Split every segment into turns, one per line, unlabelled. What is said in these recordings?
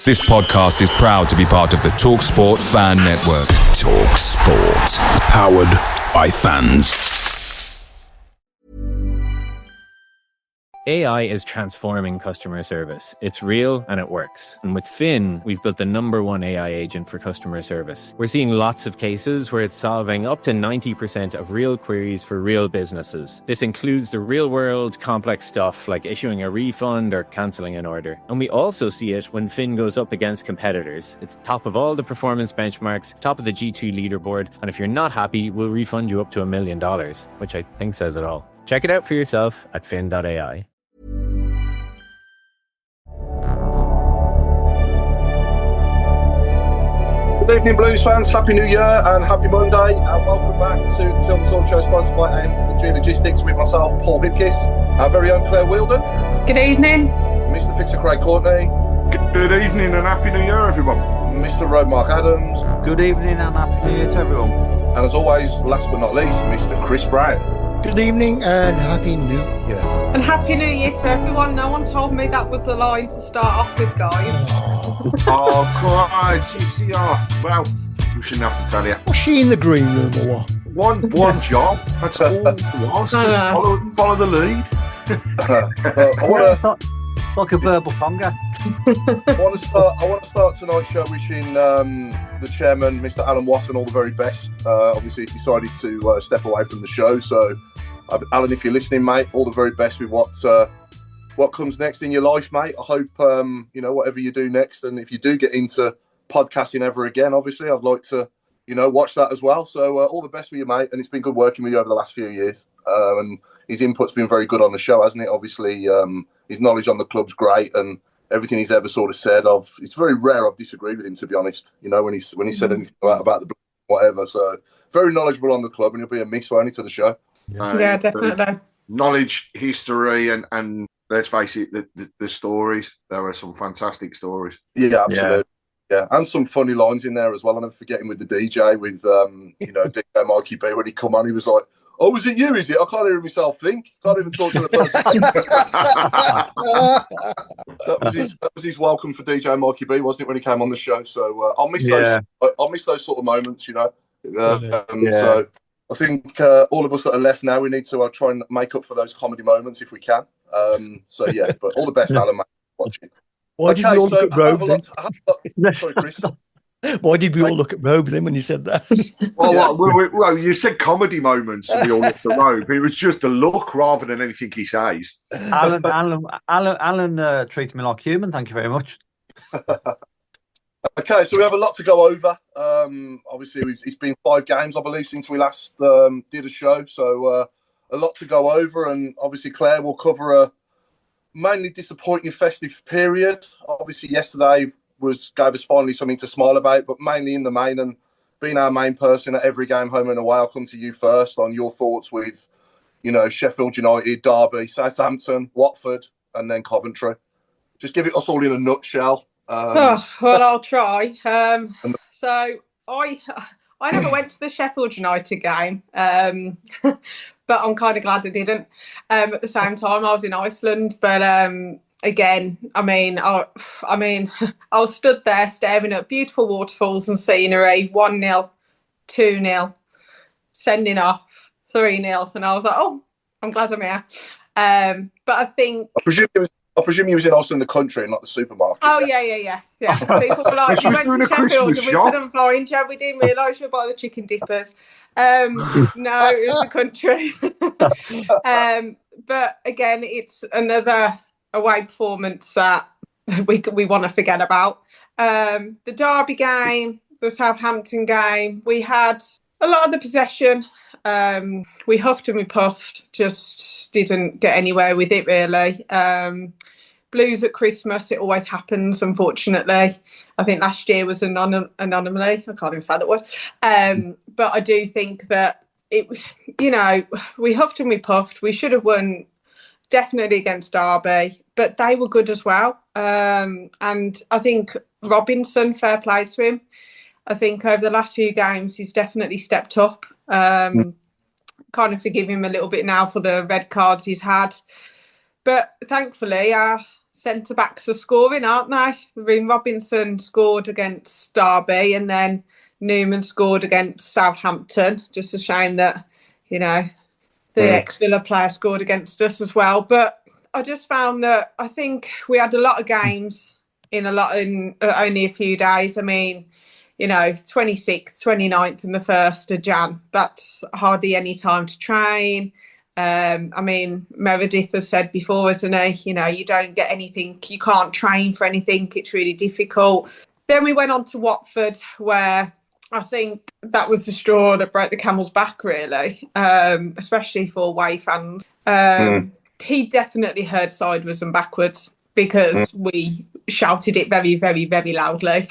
This podcast is proud to be part of the TalkSport Fan Network. TalkSport. Powered by fans.
AI is transforming customer service. It's real and it works. And with Finn, we've built the #1 AI agent for customer service. We're seeing lots of cases where it's solving up to 90% of real queries for real businesses. This includes the real-world complex stuff like issuing a refund or cancelling an order. And we also see it when Finn goes up against competitors. It's top of all the performance benchmarks, top of the G2 leaderboard, and if you're not happy, we'll refund you up to $1 million, which I think says it all. Check it out for yourself at fin.ai.
Good evening, Blues fans. Happy New Year and happy Monday, and welcome back to the Tilton Talk Show, sponsored by AIM Logistics, with myself, Paul Hipkiss, our very own Claire Wielden.
Good evening.
Mr. Fixer Craig Courtney.
Good evening and happy New Year, everyone.
Mr. Road Mark Adams.
Good evening and happy New Year to everyone.
And as always, last but not least, Mr. Chris Browne.
Good evening and happy New Year.
And happy New Year to everyone. No one told me that was the line to start off with, guys.
Oh, Christ, CCR. Well, we shouldn't have to tell you.
Was she in the green room or what?
One job. That's all it was. Just follow the lead.
I want to...
Like a verbal conga.
I want to start tonight's show wishing the chairman, Mr. Alan Watson, all the very best. Obviously, he decided to step away from the show. So, Alan, if you're listening, mate, all the very best with what comes next in your life, mate. I hope whatever you do next, and if you do get into podcasting ever again, obviously, I'd like to watch that as well. So, all the best with you, mate. And it's been good working with you over the last few years. And his input's been very good on the show, hasn't it? Obviously, his knowledge on the club's great, and everything he's ever sort of said. It's very rare I've disagreed with him, to be honest. When he said anything about the whatever. So very knowledgeable on the club, and he'll be a miss, won't he, to the show?
Yeah, definitely.
Knowledge, history, and let's face it, the stories. There are some fantastic stories.
Yeah, absolutely. Yeah, and some funny lines in there as well. I'll never forget him with the DJ, with DJ Mikey B. When he come on, he was like, "Oh, was it you, is it? I can't hear myself think. Can't even talk to the person." that was his welcome for DJ Mikey B, wasn't it, when he came on the show? So I'll miss those sort of moments, So I think all of us that are left now, we need to try and make up for those comedy moments if we can. But all the best, Alan, mate, watching.
Why did we all look at Robe then?
Sorry, Chris.
Why did we all look at Robe then when you said that?
Well, you said comedy moments and we all looked at Robe. It was just a look rather than anything he says.
Alan treats me like human, thank you very much.
Okay, so we have a lot to go over. Obviously, it's been 5 games, I believe, since we last did a show. So a lot to go over. And obviously, Claire will cover a mainly disappointing festive period. Obviously, yesterday gave us finally something to smile about, but mainly in the main, and being our main person at every game, home and away, I'll come to you first on your thoughts with, Sheffield United, Derby, Southampton, Watford, and then Coventry. Just give it us all in a nutshell.
I'll try. So I never went to the Sheffield United game, but I'm kind of glad I didn't. At the same time, I was in Iceland, but again, I was stood there staring at beautiful waterfalls and scenery. 1-0, 2-0, sending off 3-0, and I was like, "Oh, I'm glad I'm here." But I think
I presume he was in Iceland, the country, and not the supermarket.
Oh yeah. People were like, "We went to Sheffield and we couldn't find you. We didn't realise you were by the chicken dippers." No, it was the country. But again, it's another away performance that we want to forget about. The Derby game, the Southampton game, we had a lot of the possession. We huffed and we puffed, just didn't get anywhere with it really. Blues at Christmas, it always happens, unfortunately. I think last year was an anomaly. I can't even say that word. But I do think that we huffed and we puffed. We should have won definitely against Derby, but they were good as well. And I think Robinson, fair play to him. I think over the last few games, he's definitely stepped up. Kind of forgive him a little bit now for the red cards he's had. But thankfully, our centre backs are scoring, aren't they? I mean, Robinson scored against Derby, and then Newman scored against Southampton. Just a shame that, you know, the ex-Villa player scored against us as well. But I just found that I think we had a lot of games in only a few days. I mean, you know, 26th, 29th and the 1st of Jan. That's hardly any time to train. I mean, Meredith has said before, hasn't he? You know, you don't get anything, you can't train for anything. It's really difficult. Then we went on to Watford, where I think that was the straw that broke the camel's back, really, especially for away fans. He definitely heard sideways and backwards because we shouted it very, very, very loudly.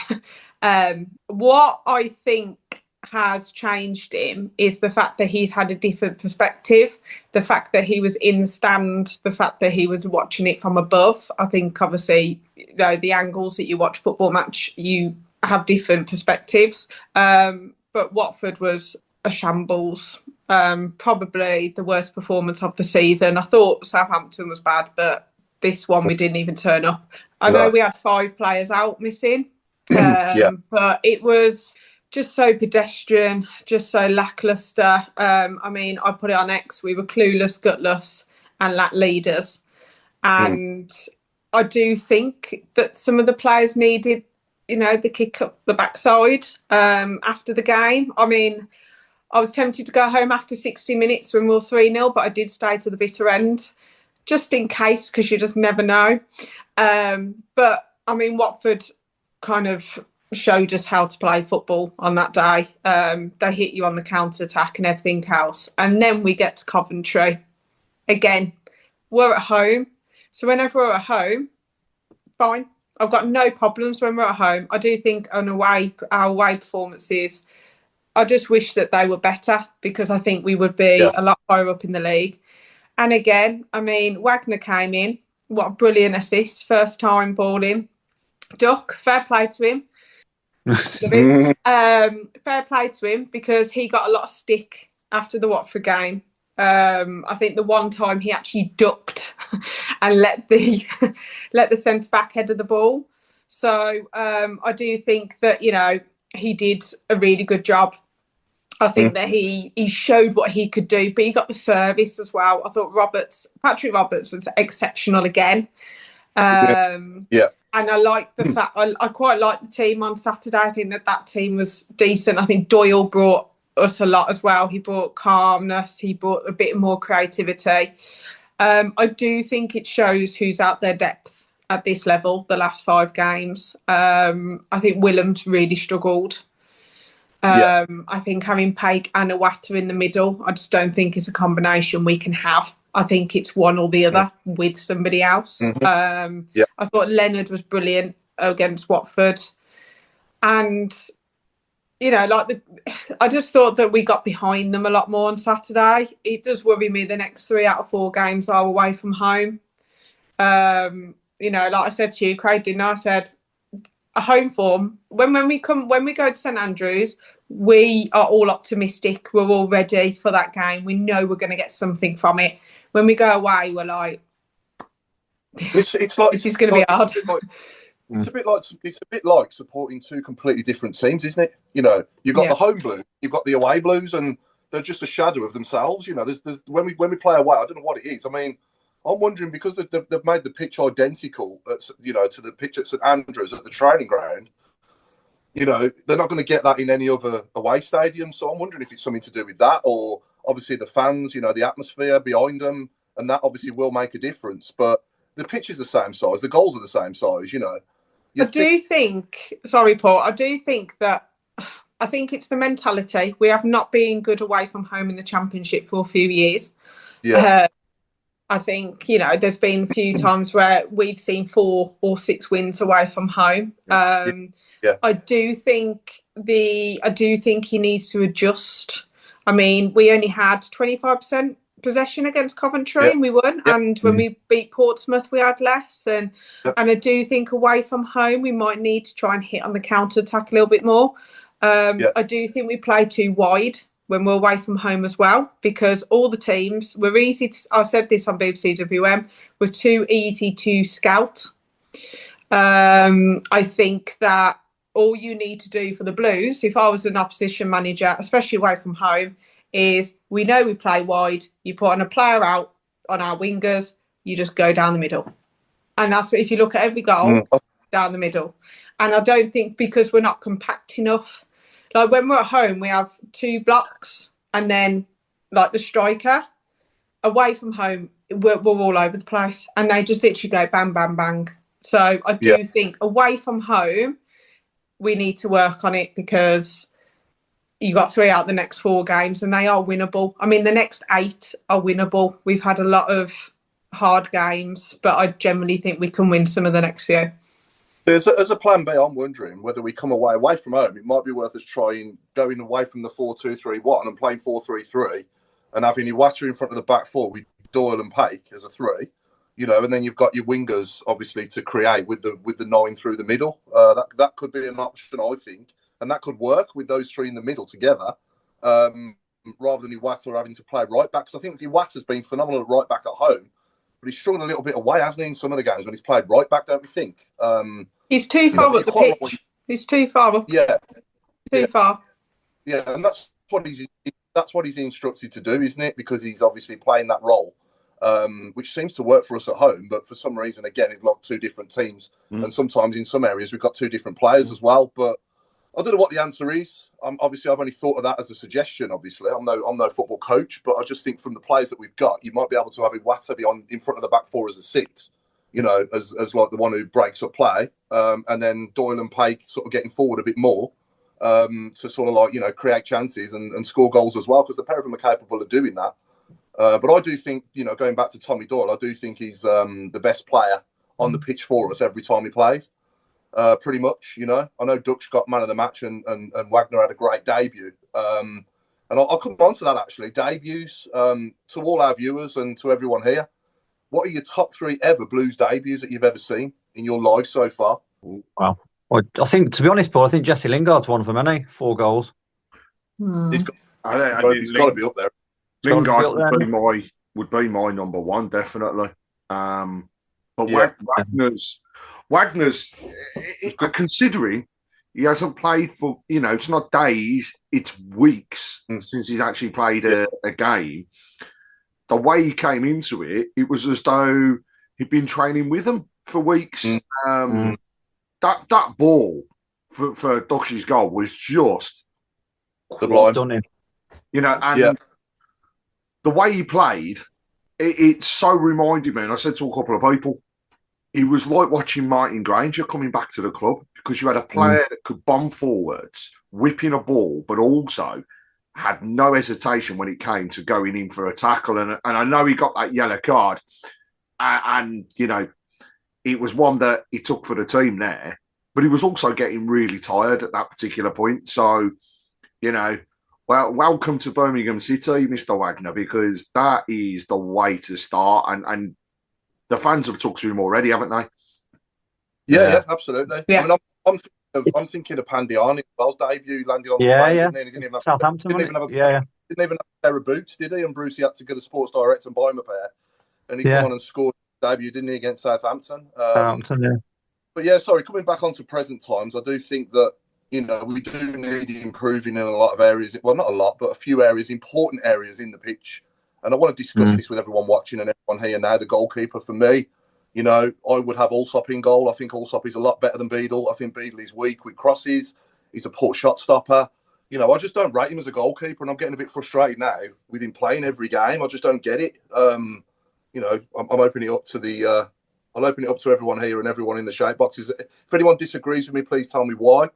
What I think has changed him is the fact that he's had a different perspective, the fact that he was in the stand, the fact that he was watching it from above. I think, obviously, you know, the angles that you watch football match, you have different perspectives. But Watford was a shambles. Probably the worst performance of the season. I thought Southampton was bad, but this one we didn't even turn up. I know we had 5 players out missing, but it was just so pedestrian, just so lacklustre. I mean, I put it on X, we were clueless, gutless and lack leaders. And I do think that some of the players needed, you know, the kick up the backside after the game. I mean, I was tempted to go home after 60 minutes when we were 3-0, but I did stay to the bitter end, just in case, because you just never know. But, I mean, Watford kind of showed us how to play football on that day. They hit you on the counter-attack and everything else. And then we get to Coventry. Again, we're at home. So whenever we're at home, fine. I've got no problems when we're at home. I do think our away performances, I just wish that they were better, because I think we would be a lot higher up in the league. And again, I mean, Wagner came in. What a brilliant assist. First time ball in. Duck, fair play to him. Fair play to him, because he got a lot of stick after the Watford game. I think the one time he actually ducked and let the centre back head of the ball. So I do think that, you know, he did a really good job. I think that he showed what he could do, but he got the service as well. I thought Patrick Roberts was exceptional again. And I like the fact, I quite like the team on Saturday. I think that team was decent. I think Doyle brought us a lot as well. He brought calmness. He brought a bit more creativity. I do think it shows who's out their depth at this level, the last 5 games. I think Willem's really struggled. I think having Paik and Iwata in the middle, I just don't think it's a combination we can have. I think it's one or the other with somebody else. I thought Leonard was brilliant against Watford. And, you know, I just thought that we got behind them a lot more on Saturday. It does worry me the next 3 out of 4 games are away from home. You know, like I said to you, Craig, didn't I? I said, a home form, when we go to St Andrews, we are all optimistic. We're all ready for that game. We know we're going to get something from it. When we go away, we're like,
it's like
this is going to be hard.
It's a bit like supporting 2 completely different teams, isn't it? You know, you've got the home blues, you've got the away blues, and they're just a shadow of themselves. You know, there's when we play away, I don't know what it is. I mean, I'm wondering, because they've made the pitch identical, to the pitch at St Andrews at the training ground. You know, they're not going to get that in any other away stadium. So I'm wondering if it's something to do with that, or obviously the fans, you know, the atmosphere behind them, and that obviously will make a difference. But the pitch is the same size, the goals are the same size. You know, I do think
that. I think it's the mentality. We have not been good away from home in the Championship for a few years. I think, you know, there's been a few times where we've seen 4 or 6 wins away from home. I do think he needs to adjust. I mean, we only had 25% possession against Coventry and we won. And when we beat Portsmouth, we had less. And I do think away from home, we might need to try and hit on the counter-attack a little bit more. I do think we play too wide when we're away from home as well, because all the teams were easy to, I said this on BBC WM, were too easy to scout I think that all you need to do for the Blues, if I was an opposition manager, especially away from home, is we know we play wide. You put on a player out on our wingers, you just go down the middle. And that's if you look at every goal, down the middle. And I don't think because we're not compact enough. Like when we're at home, we have 2 blocks and then like the striker. Away from home, we're all over the place. And they just literally go bang, bang, bang. So I do think away from home, we need to work on it because you got 3 out the next 4 games and they are winnable. I mean, the next 8 are winnable. We've had a lot of hard games, but I generally think we can win some of the next few.
As a plan B, I'm wondering whether we come away from home. It might be worth us trying going away from the 4-2-3-1 and playing 4-3-3 and having Iwata in front of the back 4 with Doyle and Paik as a 3. And then you've got your wingers obviously to create with the 9 through the middle. That could be an option, I think, and that could work with those 3 in the middle together, rather than Iwata having to play right back. Because I think Iwata's been phenomenal at right back at home, but he's struggled a little bit away, hasn't he, in some of the games when he's played right back? Don't we think?
He's too far up the pitch. Right. He's too far up.
Yeah,
too far.
Yeah, and that's what he's instructed to do, isn't it? Because he's obviously playing that role. Which seems to work for us at home, but for some reason, again, it's like 2 different teams, and sometimes in some areas we've got 2 different players as well. But I don't know what the answer is. Obviously, I've only thought of that as a suggestion. Obviously, I'm no football coach, but I just think from the players that we've got, you might be able to have Iwata be in front of the back 4 as a 6, as like the one who breaks up play, and then Doyle and Paik sort of getting forward a bit more to sort of like create chances and score goals as well, because the pair of them are capable of doing that. But I do think, going back to Tommy Doyle, I do think he's the best player on the pitch for us every time he plays, pretty much. I know Dutch got man of the match and Wagner had a great debut. And I'll come on to that, actually. Debuts, to all our viewers and to everyone here, what are your top 3 ever Blues debuts that you've ever seen in your life so far?
Wow. Well, I think, to be honest, Paul, I think Jesse Lingard's one of them, hasn't he? 4 goals.
He's got to be up there.
Lingard would be my number 1, definitely. But Wagner's considering he hasn't played for, it's not days, it's weeks since he's actually played a game. The way he came into it, it was as though he'd been training with them for weeks. That ball for Duxy's goal was just
stunning.
The way he played, it so reminded me, and I said to a couple of people, it was like watching Martin Granger coming back to the club, because you had a player that could bomb forwards, whipping a ball, but also had no hesitation when it came to going in for a tackle. And I know he got that yellow card, and it was one that he took for the team there, but he was also getting really tired at that particular point. So, well, welcome to Birmingham City, Mr. Wagner, because that is the way to start. And the fans have talked to him already, haven't they?
Yeah, absolutely. Yeah. I mean, I'm thinking of Pandiani. Bell's debut landed on the plane, didn't he? He didn't even have,
Southampton,
didn't even have a pair of boots, did he? And Brucey had to go to Sports Direct and buy him a pair. And he came on and scored debut, didn't he, against Southampton? But yeah, sorry, coming back onto present times, I do think that, we do need improving in a lot of areas. Well, not a lot, but a few areas, important areas in the pitch. And I want to discuss this with everyone watching and everyone here now. The goalkeeper, for me, I would have Allsop in goal. I think Allsop is a lot better than Beadle. I think Beadle is weak with crosses. He's a poor shot stopper. I just don't rate him as a goalkeeper, and I'm getting a bit frustrated now with him playing every game. I just don't get it. I'm opening it up to I'll open it up to everyone here and everyone in the shape boxes. If anyone disagrees with me, please tell me why.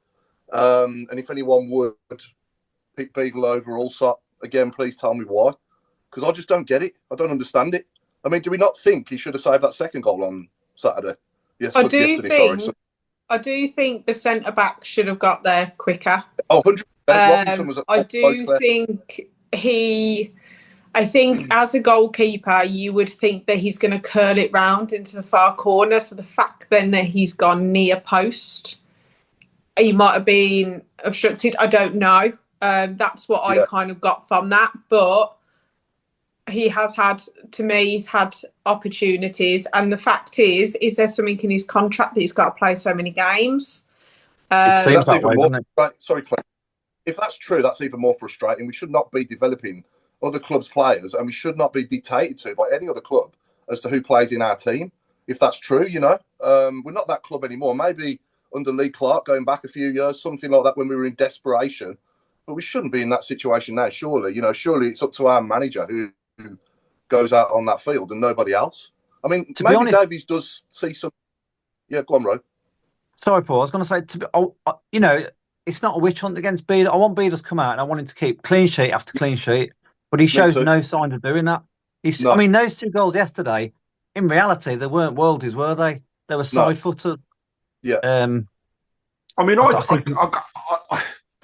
And if anyone would pick Beagle over Allsop, again, please tell me why. Because I just don't get it. I don't understand it. I mean, do we not think he should have saved that second goal on Saturday?
I do think the centre-back should have got there quicker.
Oh, 100%.
I do think I think as a goalkeeper, you would think that he's going to curl it round into the far corner. So the fact then that he's gone near post, he might have been obstructed. I don't know. That's what I kind of got from that. But he has had, to me, he's had opportunities. And the fact is there something in his contract that he's got to play so many games?
It seems
that's
that
even
way,
more,
doesn't it?
right, sorry, Claire. If that's true, that's even more frustrating. We should not be developing other clubs' players, and we should not be dictated to by any other club as to who plays in our team. If that's true, we're not that club anymore. Maybe under Lee Clark, going back a few years, something like that when we were in desperation. But we shouldn't be in that situation now, surely. Surely it's up to our manager who goes out on that field and nobody else. I mean, maybe honest, Davies does see some... Yeah, go on, Ro.
Sorry, Paul. I was going to say, it's not a witch hunt against Beadle. I want Beadle to come out and I want him to keep clean sheet after clean sheet, but he shows no sign of doing that. No. I mean, those 2 goals yesterday, in reality, they weren't worldies, were they? They were side-footed.
Yeah.
I mean,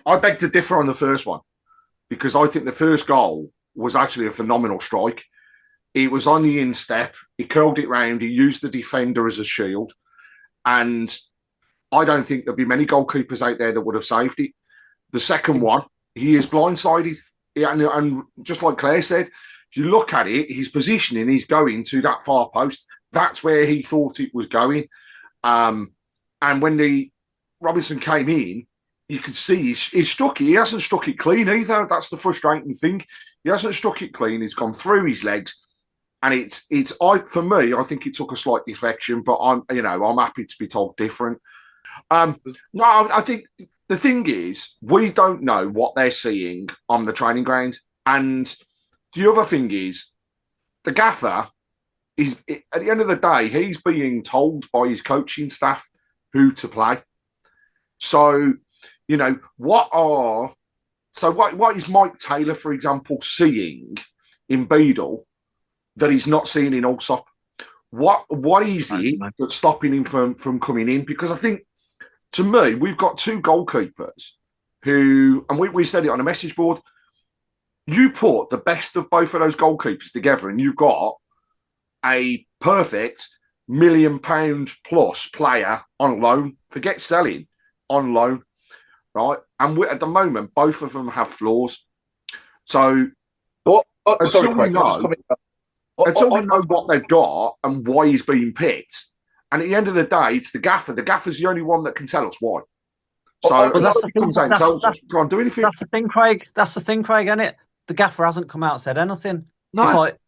I beg to differ on the first one, because I think the first goal was actually a phenomenal strike. It was on the instep. He curled it round. He used the defender as a shield. And I don't think there'll be many goalkeepers out there that would have saved it. The second one, he is blindsided. And just like Claire said, if you look at it, his positioning, he's going to that far post. That's where he thought it was going. And when the Robinson came in, you could see he's struck it. He hasn't struck it clean either. That's the frustrating thing. He hasn't struck it clean. He's gone through his legs. And for me, I think it took a slight deflection, but I'm happy to be told different. No, I think the thing is, we don't know what they're seeing on the training ground. And the other thing is, the gaffer is, at the end of the day, he's being told by his coaching staff who to play. So, what is Mike Taylor, for example, seeing in Beadle that he's not seeing in Allsop? What is it that's stopping him from coming in? Because I think, to me, we've got 2 goalkeepers who, and we said it on a message board, you put the best of both of those goalkeepers together and you've got a perfect £1 million plus player on loan. Forget selling, on loan, right? And at the moment, both of them have flaws. So until we know what they've got and why he's being picked, and at the end of the day, it's the gaffer. The gaffer's the only one that can tell us why. So
that's the thing.
Can't do anything.
That's the thing, Craig. That's the thing, Craig, isn't it? The gaffer hasn't come out and said anything. No. It's like,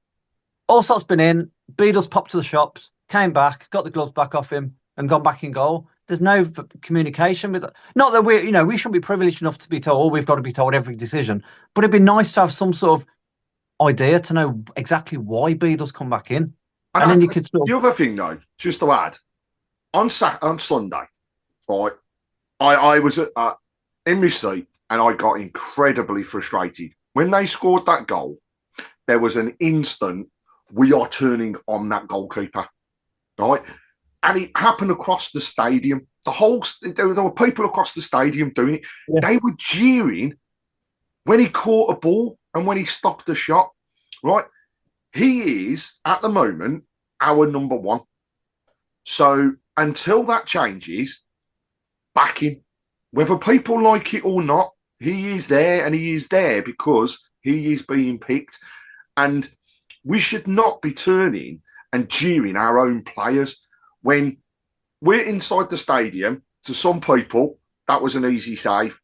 Allsop's been in, Beadle's popped to the shops, came back, got the gloves back off him, and gone back in goal. There's no communication with it. Not that we shouldn't be privileged enough to be told, we've got to be told every decision, but it'd be nice to have some sort of idea to know exactly why Beadle's come back in. And then you could
the other thing, though, just to add, on Sunday, right, I was in my seat and I got incredibly frustrated. When they scored that goal, there was an instant, we are turning on that goalkeeper, right? And it happened across the stadium. There were people across the stadium doing it. Yeah. They were jeering when he caught a ball and when he stopped the shot, right? He is, at the moment, our number 1. So until that changes, back him. Whether people like it or not, he is there, and he is there because he is being picked. And we should not be turning and jeering our own players. When we're inside the stadium, to some people, that was an easy save.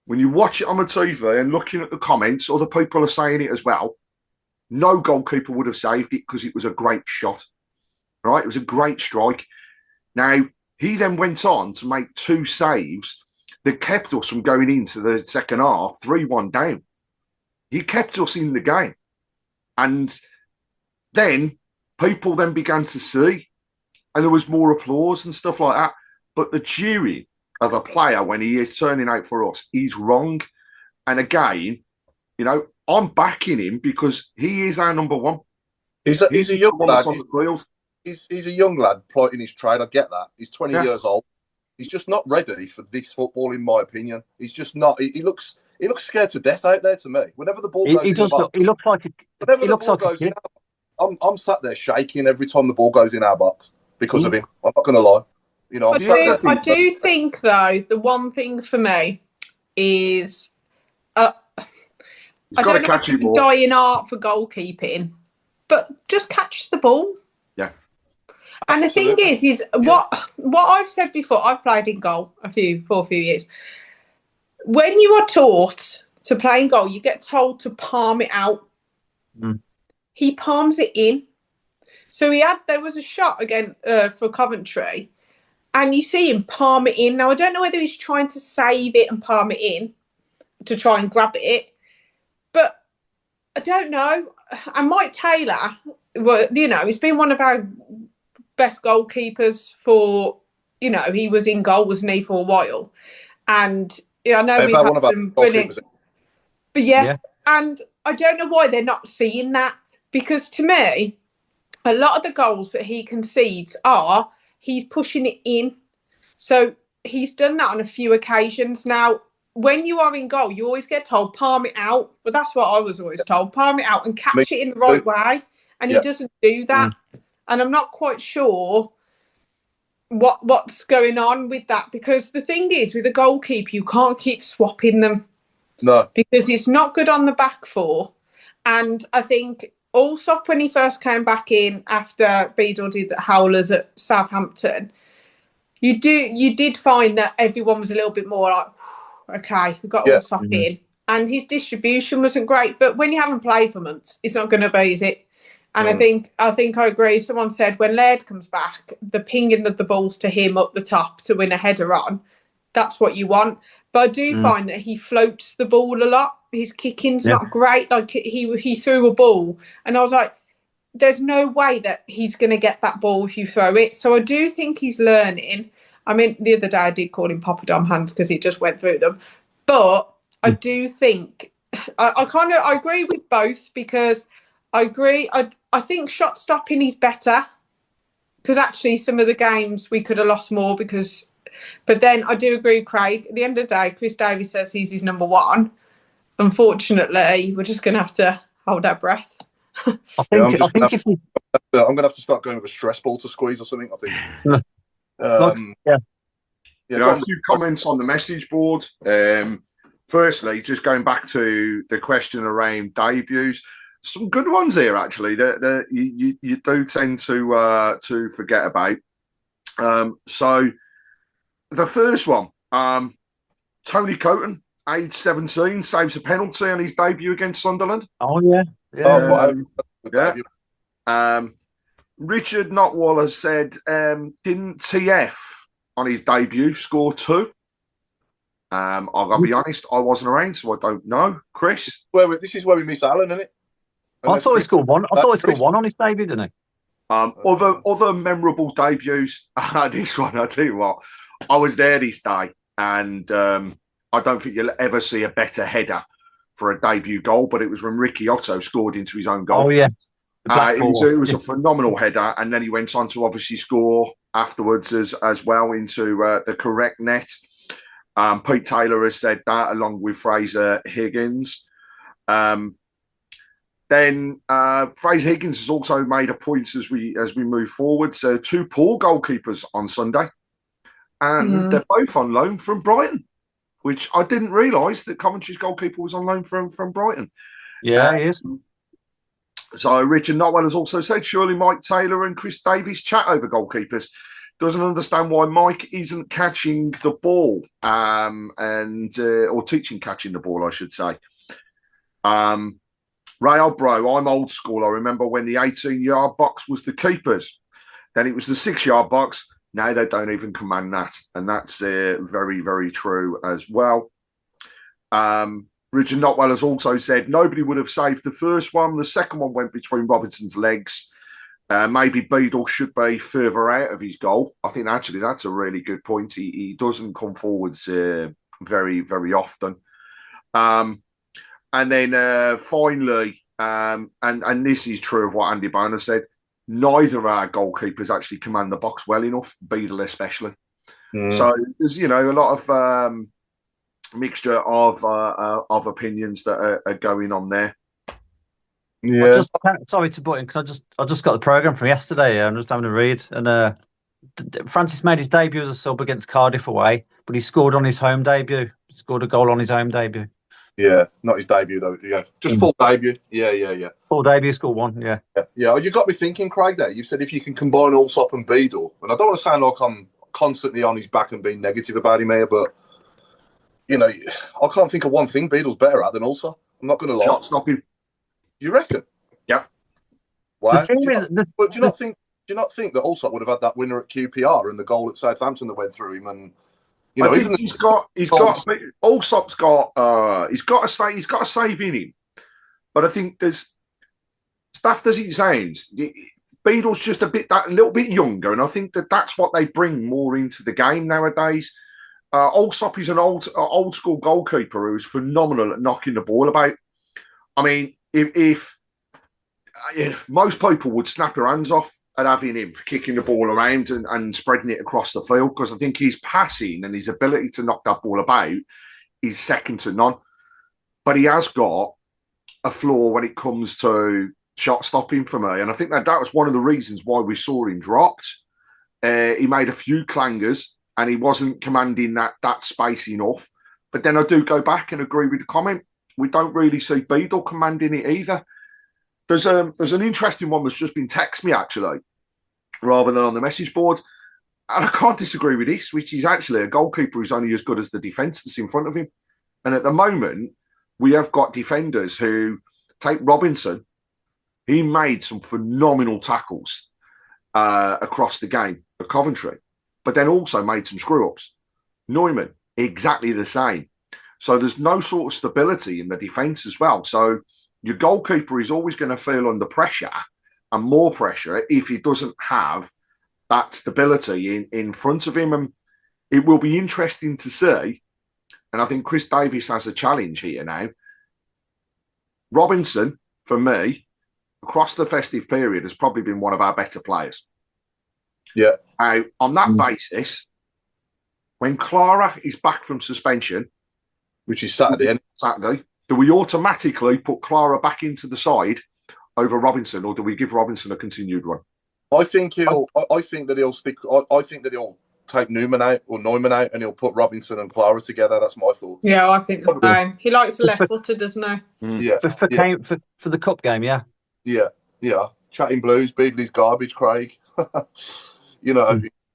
When you watch it on the TV and looking at the comments, other people are saying it as well. No goalkeeper would have saved it because it was a great shot, right? It was a great strike. Now, he then went on to make 2 saves that kept us from going into the second half 3-1 down. He kept us in the game. And then people then began to see, and there was more applause and stuff like that. But the cheering of a player when he is turning out for us is wrong. And again, I'm backing him because he is our number 1.
He's a young lad. He's a young lad plodding his trade. I get that. He's 20 years old. He's just not ready for this football, in my opinion. He's just not. He looks scared to death out there to me. Whenever the ball goes in the box,
he looks like a kid.
I'm sat there shaking every time the ball goes in our box because of him. I'm not going to lie.
I do think, though, the one thing for me is I don't know if it's a dying art for goalkeeping, but just catch the ball.
Yeah.
And the thing is what I've said before, I've played in goal for a few years. When you are taught to play in goal, you get told to palm it out. He palms it in. So there was a shot again for Coventry, and you see him palm it in. Now, I don't know whether he's trying to save it and palm it in to try and grab it, but I don't know. And Mike Taylor, he's been one of our best goalkeepers for, he was in goal, wasn't he, for a while? And I know we've had some brilliant. But and I don't know why they're not seeing that, because to me, a lot of the goals that he concedes he's pushing it in. So he's done that on a few occasions. Now, when you are in goal, you always get told, palm it out. But that's what I was always told, palm it out and catch it in the right way. And he doesn't do that. And I'm not quite sure what's going on with that, because the thing is, with a goalkeeper, you can't keep swapping them.
No.
Because it's not good on the back four. And I think Allsop, when he first came back in after Beadle did the howlers at Southampton, you did find that everyone was a little bit more like, okay, we've got Allsop in. And his distribution wasn't great. But when you haven't played for months, it's not going to be, is it? And I think I agree. Someone said when Laird comes back, the pinging of the balls to him up the top to win a header on, that's what you want. But I do find that he floats the ball a lot. His kicking's not great. Like he threw a ball, and I was like, there's no way that he's going to get that ball if you throw it. So I do think he's learning. I mean, the other day I did call him Poppadom hands because he just went through them. But I do think I agree with both, because I agree. I think shot stopping is better, because actually some of the games we could have lost more because. But then I do agree with Craig. At the end of the day, Chris Davies says he's his number one. Unfortunately, we're just going to have to hold our breath.
I'm going to have to start going with a stress ball to squeeze or something, I think.
A few comments on the message board. Firstly, just going back to the question around debuts, some good ones here actually that you do tend to forget about. So the first one, Tony Coton, age 17, saves a penalty on his debut against Sunderland.
Oh yeah.
Richard Notwall has said, didn't TF on his debut score 2? I've got to be honest, I wasn't around, so I don't know. Chris?
This is where we miss Alan, isn't it?
I thought he scored one. I thought he scored one on his debut, didn't he?
Other memorable debuts. This one, I tell you what, I was there this day, and I don't think you'll ever see a better header for a debut goal, but it was when Ricky Otto scored into his own goal.
Oh, yeah.
It was a phenomenal header, and then he went on to obviously score afterwards as well into the correct net. Pete Taylor has said that, along with Fraser Higgins. Then Fraser Higgins has also made a point as we move forward. So 2 poor goalkeepers on Sunday, and they're both on loan from Brighton, which I didn't realise that Coventry's goalkeeper was on loan from Brighton.
Yeah, he is.
So Richard Notwell has also said, surely Mike Taylor and Chris Davies chat over goalkeepers. Doesn't understand why Mike isn't catching the ball or teaching catching the ball, I should say. Rail bro, I'm old school. I remember when the 18-yard box was the keeper's. Then it was the 6-yard box. Now they don't even command that. And that's very, very true as well. Richard Notwell has also said nobody would have saved the first one. The second one went between Robinson's legs. Maybe Beadle should be further out of his goal. I think actually that's a really good point. He doesn't come forwards very, very often. And then finally, and this is true of what Andy Boner said, neither of our goalkeepers actually command the box well enough, Beadle especially. So there's, a lot of mixture of opinions that are going on there.
Yeah. Sorry to butt in, because I just got the programme from yesterday. I'm just having a read, and Francis made his debut as a sub against Cardiff away, but he scored on his home debut. He scored a goal on his home debut.
Yeah, not his debut though. Yeah, just full debut. Yeah.
Full debut, scored one. Yeah.
Yeah. You got me thinking, Craig. There, you said if you can combine Allsop and Beadle, and I don't want to sound like I'm constantly on his back and being negative about him here, but I can't think of one thing Beadle's better at than Allsop. I'm not going to lie.
Shot stopping.
You reckon?
Yeah.
Why? Do you not think that Allsop would have had that winner at QPR and the goal at Southampton that went through him? And
I think he's got Allsop's got a save in him, but I think there's stuff as it sounds. Beadle's just a little bit younger, and I think that's what they bring more into the game nowadays. Allsop is an old school goalkeeper who's phenomenal at knocking the ball about. I mean, if most people would snap their hands off at having him for kicking the ball around and spreading it across the field, because I think his passing and his ability to knock that ball about is second to none. But he has got a flaw when it comes to shot stopping for me, and I think that was one of the reasons why we saw him dropped. He made a few clangers and he wasn't commanding that space enough. But then I do go back and agree with the comment. We don't really see Beadle commanding it either. There's an interesting one that's just been texted me, actually, rather than on the message board. And I can't disagree with this, which is actually a goalkeeper who's only as good as the defence that's in front of him. And at the moment, we have got defenders who take Robinson. He made some phenomenal tackles across the game at Coventry, but then also made some screw-ups. Neumann, exactly the same. So there's no sort of stability in the defence as well. So your goalkeeper is always going to feel under pressure and more pressure if he doesn't have that stability in front of him. And it will be interesting to see. And I think Chris Davies has a challenge here now. Robinson, for me, across the festive period, has probably been one of our better players.
Yeah.
Now, on that basis, when Clara is back from suspension,
which is Saturday,
do we automatically put Clara back into the side over Robinson, or do we give Robinson a continued run?
I think that he'll take Neumann out, and he'll put Robinson and Clara together. That's my thought.
Yeah, I think the same. He likes the left footer, doesn't he?
Yeah.
For the cup game, yeah.
Yeah. Chatting blues, Beadley's garbage, Craig.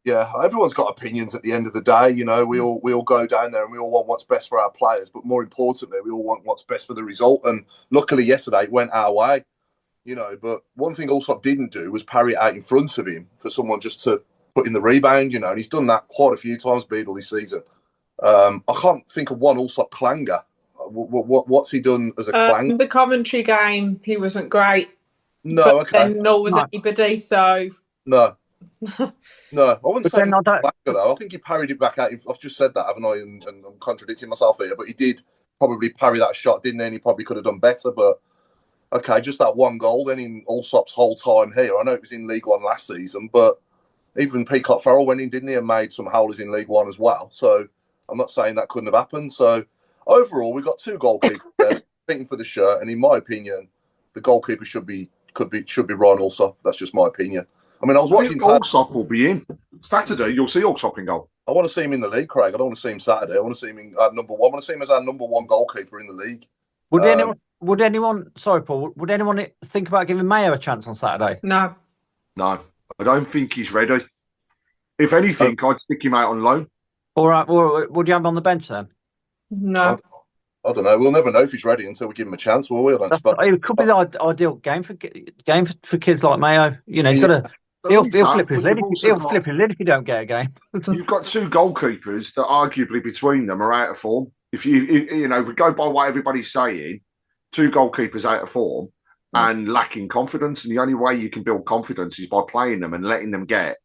Yeah, everyone's got opinions at the end of the day. We all go down there and we all want what's best for our players, but more importantly, we all want what's best for the result. And luckily yesterday it went our way, but one thing Allsop didn't do was parry it out in front of him for someone just to put in the rebound, and he's done that quite a few times, Beadle, this season. I can't think of one Allsop clanger. What's he done as a clang?
The Coventry game, he wasn't great.
No, okay.
Nor was anybody, so...
No, I wouldn't say clanger, though. I think he parried it back out. I've just said that, haven't I? And I'm contradicting myself here, but he did probably parry that shot, didn't he? And he probably could have done better, but okay, just that one goal then in Allsop's whole time here. I know it was in League One last season, but even Peacock Farrell went in, didn't he, and made some howlers in League One as well. So I'm not saying that couldn't have happened. So overall, we've got two goalkeepers there fighting for the shirt, and in my opinion, the goalkeeper should be Ryan Allsop. That's just my opinion. I mean, I was watching.
Allsop will be in Saturday. You'll see Allsop in goal.
I want to see him in the league, Craig. I don't want to see him Saturday. I want to see him in number one. I want to see him as our number one goalkeeper in the league.
Would anyone? Sorry, Paul. Would anyone think about giving Mayo a chance on Saturday?
No.
I don't think he's ready. If anything, I'd stick him out on loan.
All right. Well, would you have him on the bench then?
No.
I don't know. We'll never know if he's ready until we give him a chance, will we?
It could be the ideal game for kids like Mayo. He's got to. He'll flip his lid. He'll flip his lid if you don't get a game.
You've got two goalkeepers that arguably between them are out of form. If we go by what everybody's saying, two goalkeepers out of form and lacking confidence, and the only way you can build confidence is by playing them and letting them get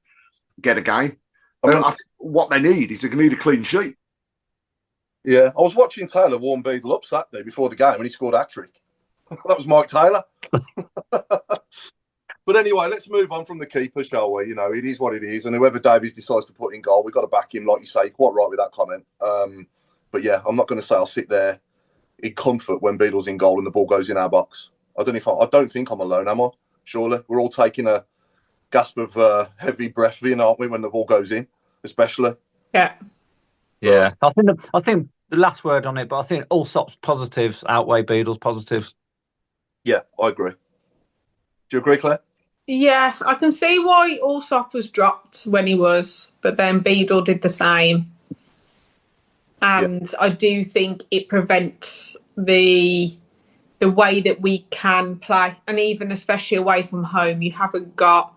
a game. I think what they need is they need a clean sheet.
Yeah, I was watching Taylor warm Beadle up Saturday before the game, and he scored a hat-trick. That was Mike Taylor. But anyway, let's move on from the keeper, shall we? It is what it is, and whoever Davies decides to put in goal, we've got to back him, like you say. Quite right with that comment. But yeah, I'm not going to say I'll sit there in comfort when Beadle's in goal and the ball goes in our box. I don't think I'm alone, am I? Surely we're all taking a gasp of heavy breath in, aren't we, when the ball goes in, especially?
Yeah.
Yeah, I think the last word on it, but I think Allsop's positives outweigh Beadle's positives.
Yeah, I agree. Do you agree, Claire?
Yeah, I can see why Allsop was dropped when he was, but then Beadle did the same. And I do think it prevents the way that we can play, and even especially away from home, you haven't got,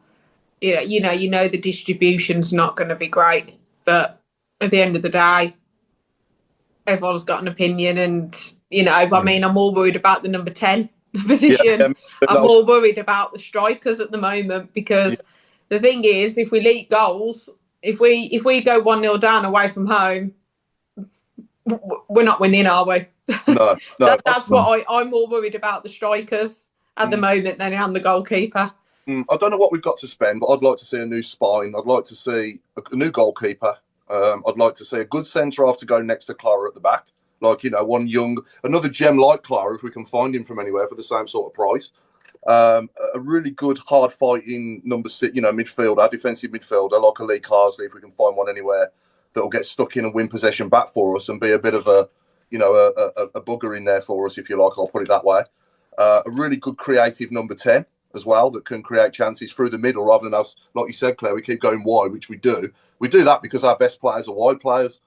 you know the distribution's not going to be great, but at the end of the day, everyone's got an opinion, and I mean, I'm more worried about the number 10 position. I'm more worried about the strikers at the moment, because the thing is, if we leak goals, if we go 1-0 down away from home, we're not winning, are we?
No.
That's what I'm more worried about, the strikers at the moment than I am the goalkeeper.
I don't know what we've got to spend, but I'd like to see a new spine. I'd like to see a new goalkeeper. I'd like to see a good centre half to go next to Clara at the back. Like, another gem like Clara, if we can find him from anywhere for the same sort of price. A really good, hard fighting number 6, midfielder, defensive midfielder, like a Lee Carsley, if we can find one anywhere that will get stuck in and win possession back for us and be a bit of a bugger in there for us, if you like. I'll put it that way. A really good creative number 10 as well, that can create chances through the middle rather than us, like you said, Claire, we keep going wide, which we do. We do that because our best players are wide players.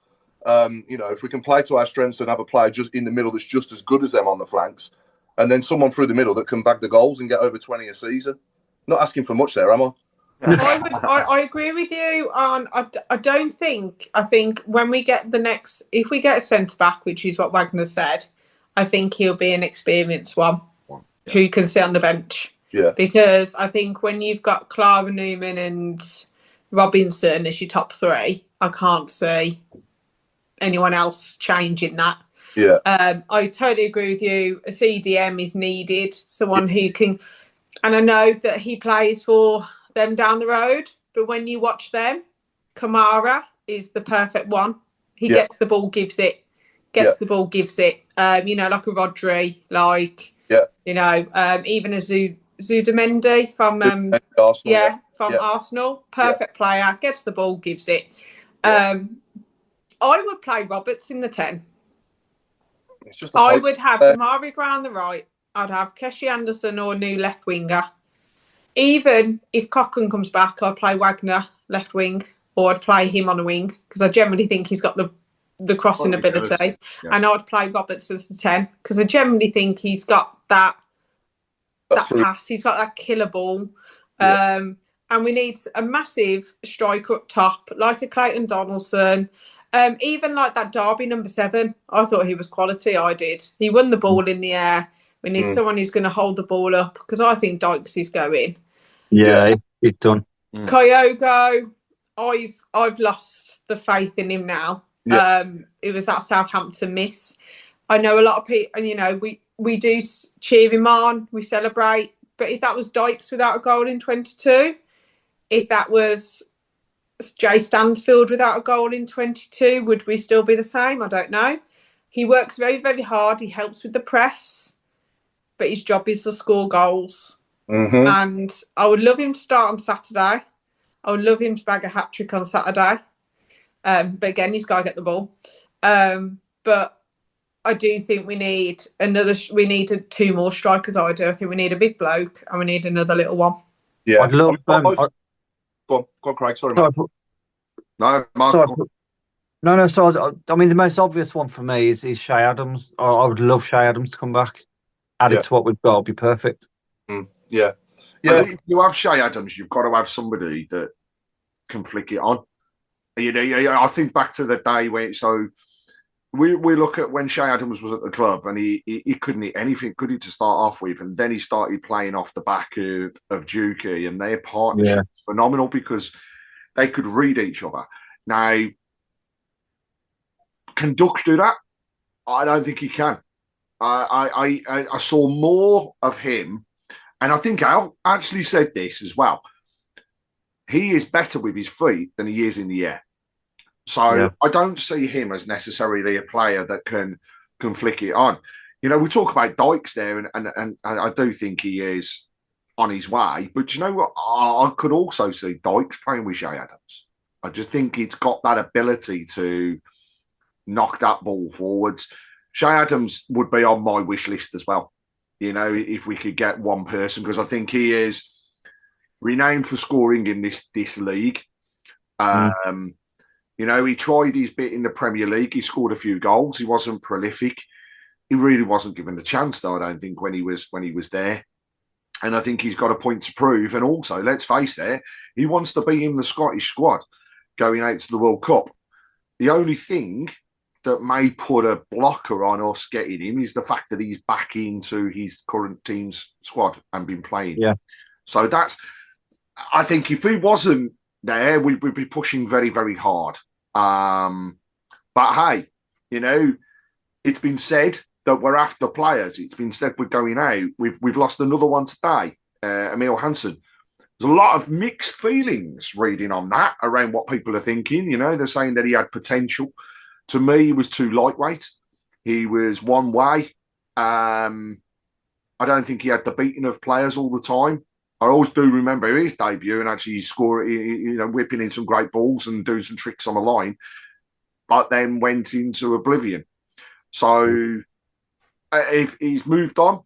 If we can play to our strengths and have a player just in the middle that's just as good as them on the flanks, and then someone through the middle that can bag the goals and get over 20 a season. Not asking for much there, am I?
I agree with you on. I think when we get if we get a centre back, which is what Wagner said, I think he'll be an experienced one who can sit on the bench.
Yeah.
Because I think when you've got Clara, Newman and Robinson as your top 3, I can't see anyone else changing that.
Yeah.
I totally agree with you. A CDM is needed, someone who can, and I know that he plays for them down the road, but when you watch them, Kamara is the perfect one. He gets the ball, gives it. Like a Rodri, even a Zudamendi from Arsenal. Perfect player, gets the ball, gives it. I would play Roberts in the 10. I would have Damari Gray on the right. I'd have Keshi Anderson or new left winger. Even if Cochran comes back, I'd play Wagner left wing, or I'd play him on a wing, because I generally think he's got the crossing ability. And I'd play Roberts as the 10, because I generally think he's got that pass. He's got that killer ball. And we need a massive striker up top, like a Clayton Donaldson. Even like that Derby number 7, I thought he was quality. I did. He won the ball in the air. We need someone who's going to hold the ball up, because I think Dykes is going.
Yeah, he's done.
Kyogo, I've lost the faith in him now. It was that Southampton miss. I know a lot of people, and we do cheer him on, we celebrate. But if that was Dykes without a goal in 22, if that was Jay Stansfield without a goal in 22, would we still be the same? I don't know. He works very, very hard. He helps with the press, but his job is to score goals.
Mm-hmm.
And I would love him to start on Saturday. I would love him to bag a hat-trick on Saturday. But again, he's got to get the ball. But I do think we need 2 more strikers. I do. I think we need a big bloke and we need another little one.
Yeah.
I'd love
Go on, Craig. Sorry, mate.
No, Mark.
No. So I mean, the most obvious one for me is Shay Adams. I would love Shay Adams to come back. Added to what we've got, would be perfect.
Yeah.
If you have Shay Adams, you've got to have somebody that can flick it on. I think back to the day when we look at when Shay Adams was at the club, and he couldn't hit anything, could he, to start off with, and then he started playing off the back of Dukey, and their partnership was phenomenal because they could read each other. Now, can Dux do that? I don't think he can. I saw more of him, and I think Al actually said this as well. He is better with his feet than he is in the air. So I don't see him as necessarily a player that can flick it on. We talk about Dykes there, and I do think he is on his way. But you know what? I could also see Dykes playing with Shay Adams. I just think he's got that ability to knock that ball forwards. Shay Adams would be on my wish list as well. You know, if we could get one person, because I think he is renowned for scoring in this league. You know, he tried his bit in the Premier League. He scored a few goals. He wasn't prolific. He really wasn't given the chance, though, I don't think, when he was there. And I think he's got a point to prove. And also, let's face it, he wants to be in the Scottish squad going out to the World Cup. The only thing that may put a blocker on us getting him is the fact that he's back into his current team's squad and been playing.
Yeah.
So I think if he wasn't there, we'd be pushing very, very hard. But hey, you know, it's been said that we're after players. It's been said we're going out. We've lost another one today, Emil Hansen. There's a lot of mixed feelings reading on that around what people are thinking. You know, they're saying that he had potential. To me, he was too lightweight. He was one way. I don't think he had the beating of players all the time. I always do remember his debut and actually whipping in some great balls and doing some tricks on the line, but then went into oblivion. So if he's moved on,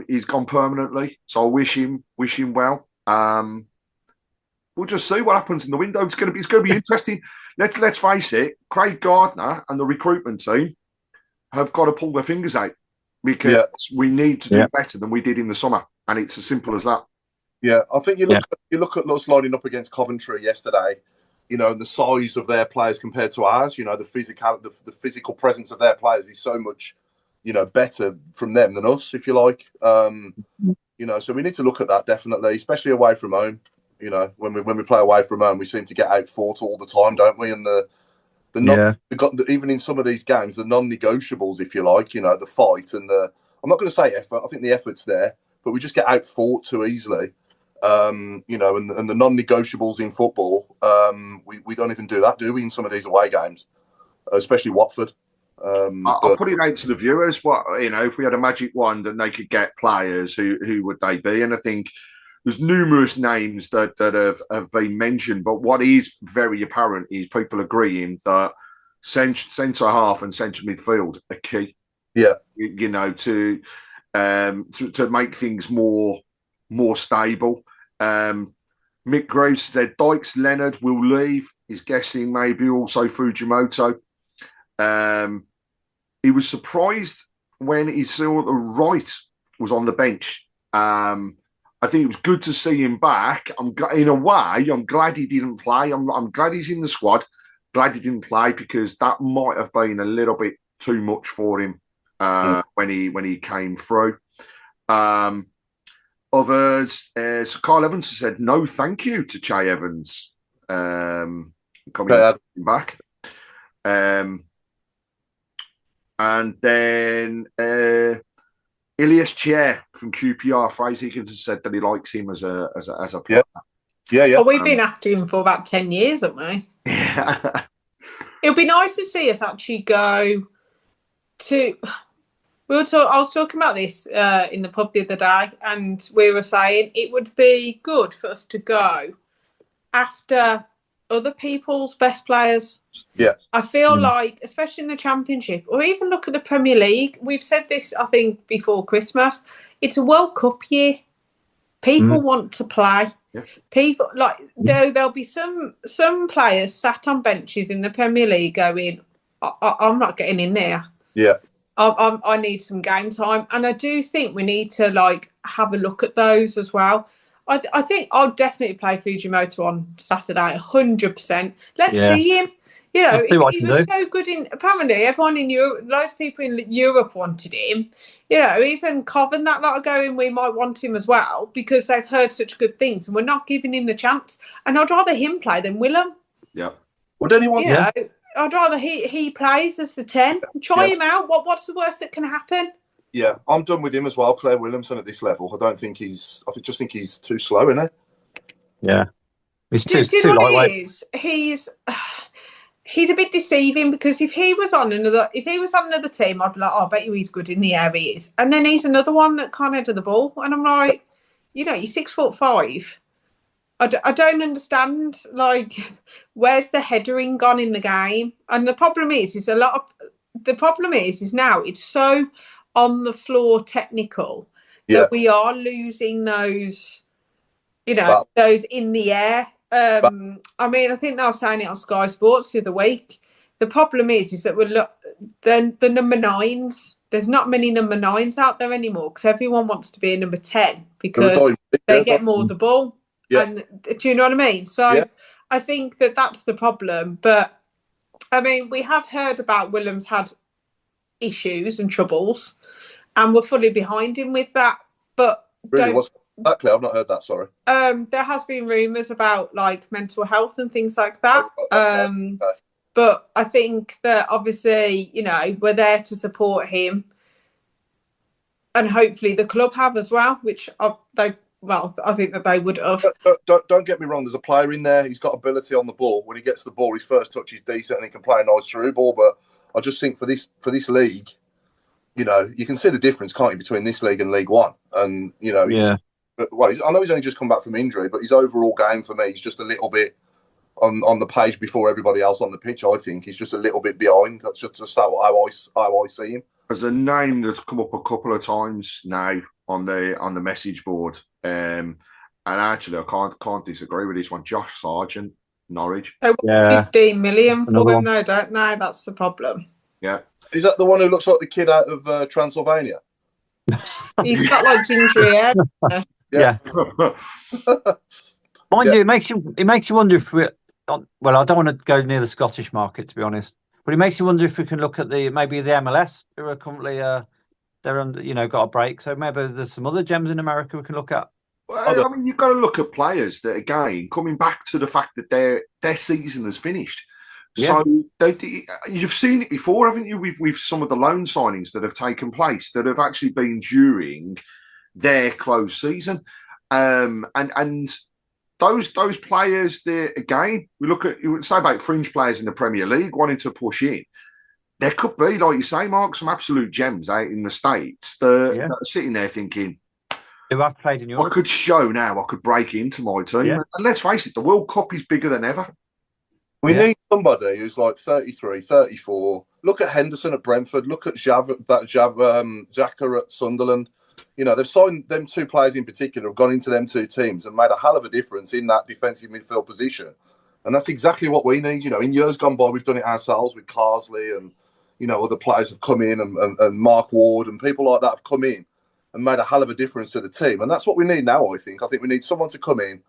he's gone permanently. So I wish him well. We'll just see what happens in the window. It's going to be interesting. Let's face it. Craig Gardner and the recruitment team have got to pull their fingers out because we need to do better than we did in the summer, and it's as simple as that.
Yeah, I think you look at us lining up against Coventry yesterday. You know, the size of their players compared to ours. You know, the physical presence of their players is so much, you know, better from them than us, if you like. You know, so we need to look at that definitely, especially away from home. You know, when we play away from home, we seem to get out-fought all the time, don't we? And even in some of these games, the non-negotiables, if you like, you know, the fight and I'm not going to say effort. I think the effort's there, but we just get out-fought too easily. You know, and the non-negotiables in football, we don't even do that, do we? In some of these away games, especially Watford.
I'll put it out to the viewers. What, you know, if we had a magic wand and they could get players, who would they be? And I think there's numerous names that have been mentioned, but what is very apparent is people agreeing that centre half and centre midfield are key.
Yeah,
you know, to make things more stable. Mick Graves said Dykes, Leonard will leave. He's guessing maybe also Fujimoto. He was surprised when he saw that Wright was on the bench. I think it was good to see him back. In a way, I'm glad he didn't play. I'm glad he's in the squad. Glad he didn't play because that might have been a little bit too much for him when he came through. Others, so Carl Evans has said no thank you to Che Evans coming back. And then Ilias Chair from QPR, Fraser Higgins has said that he likes him as a player.
Yeah.
Well, we've been after him for about 10 years, haven't we?
Yeah.
It'll be nice to see us actually go to... I was talking about this in the pub the other day, and we were saying it would be good for us to go after other people's best players.
Yeah.
I feel like, especially in the Championship, or even look at the Premier League, we've said this, I think, before Christmas, it's a World Cup year. People want to play.
Yeah.
People, like, there'll be some players sat on benches in the Premier League going, I'm not getting in there.
Yeah.
I need some game time, and I do think we need to like have a look at those as well. I think I'll definitely play Fujimoto on Saturday, 100%. Let's see him. You know, he was so good in. Apparently, everyone in Europe, loads of people in Europe wanted him. You know, even Coven that lot are going. We might want him as well because they've heard such good things, and we're not giving him the chance. And I'd rather him play than Willem.
Yeah.
Would anyone?
You know, I'd rather he plays as the 10. Try him out. What's the worst that can happen?
Yeah, I'm done with him as well, Claire Williamson at this level. I think he's too slow, isn't he?
Yeah. He's too lightweight.
He's a bit deceiving because if he was on another team, I'd be like, I bet you he's good in the air he is. And then he's another one that can't head to the ball. And I'm like, you know, you're 6'5". I don't understand, like, where's the headering gone in the game? And the problem is now it's so on the floor technical that we are losing those, those in the air. I mean, I think they were saying it on Sky Sports the other week. The problem is that the number nines. There's not many number nines out there anymore because everyone wants to be a number 10 because they get more of the ball. Yeah. And do you know what I mean? So I think that's the problem. But I mean, we have heard about Williams had issues and troubles, and we're fully behind him with that. But
really, what's that, Claire? I've not heard that. Sorry.
There has been rumours about like mental health and things like that. Okay. But I think that obviously, we're there to support him, and hopefully the club have as well, which I think that they would have.
Don't get me wrong. There's a player in there. He's got ability on the ball. When he gets the ball, his first touch is decent, and he can play a nice through ball. But I just think for this league, you can see the difference, can't you, between this league and League One? And I know he's only just come back from injury, but his overall game for me is just a little bit on the page before everybody else on the pitch. I think he's just a little bit behind. That's just how I see him.
There's a name that's come up a couple of times now on the message board, and actually I can't disagree with this one. Josh Sargent, Norwich.
They want 15 million for him, though, don't they? That's the problem.
Yeah,
is that the one who looks like the kid out of Transylvania?
He's got like ginger hair.
Yeah. Mind you, it makes you wonder if we. Well, I don't want to go near the Scottish market, to be honest. But it makes you wonder if we can look at maybe the MLS, who are currently they're under, got a break. So maybe there's some other gems in America we can look at.
Well, I mean, you've got to look at players that, again, coming back to the fact that their season has finished. Yeah. So you've seen it before, haven't you? With some of the loan signings that have taken place that have actually been during their closed season, and those players, there again, you would say about fringe players in the Premier League wanting to push in. There could be, like you say, Mark, some absolute gems out in the States that are sitting there thinking,
who have played in Europe.
I could show now, I could break into my team. Yeah. And let's face it, the World Cup is bigger than ever.
We need somebody who's like 33, 34. Look at Henderson at Brentford. Look at Xhaka at Sunderland. They've signed them two players in particular, have gone into them two teams and made a hell of a difference in that defensive midfield position. And that's exactly what we need. In years gone by, we've done it ourselves with Carsley and, other players have come in and Mark Ward and people like that have come in and made a hell of a difference to the team. And that's what we need now, I think. I think we need someone to come in.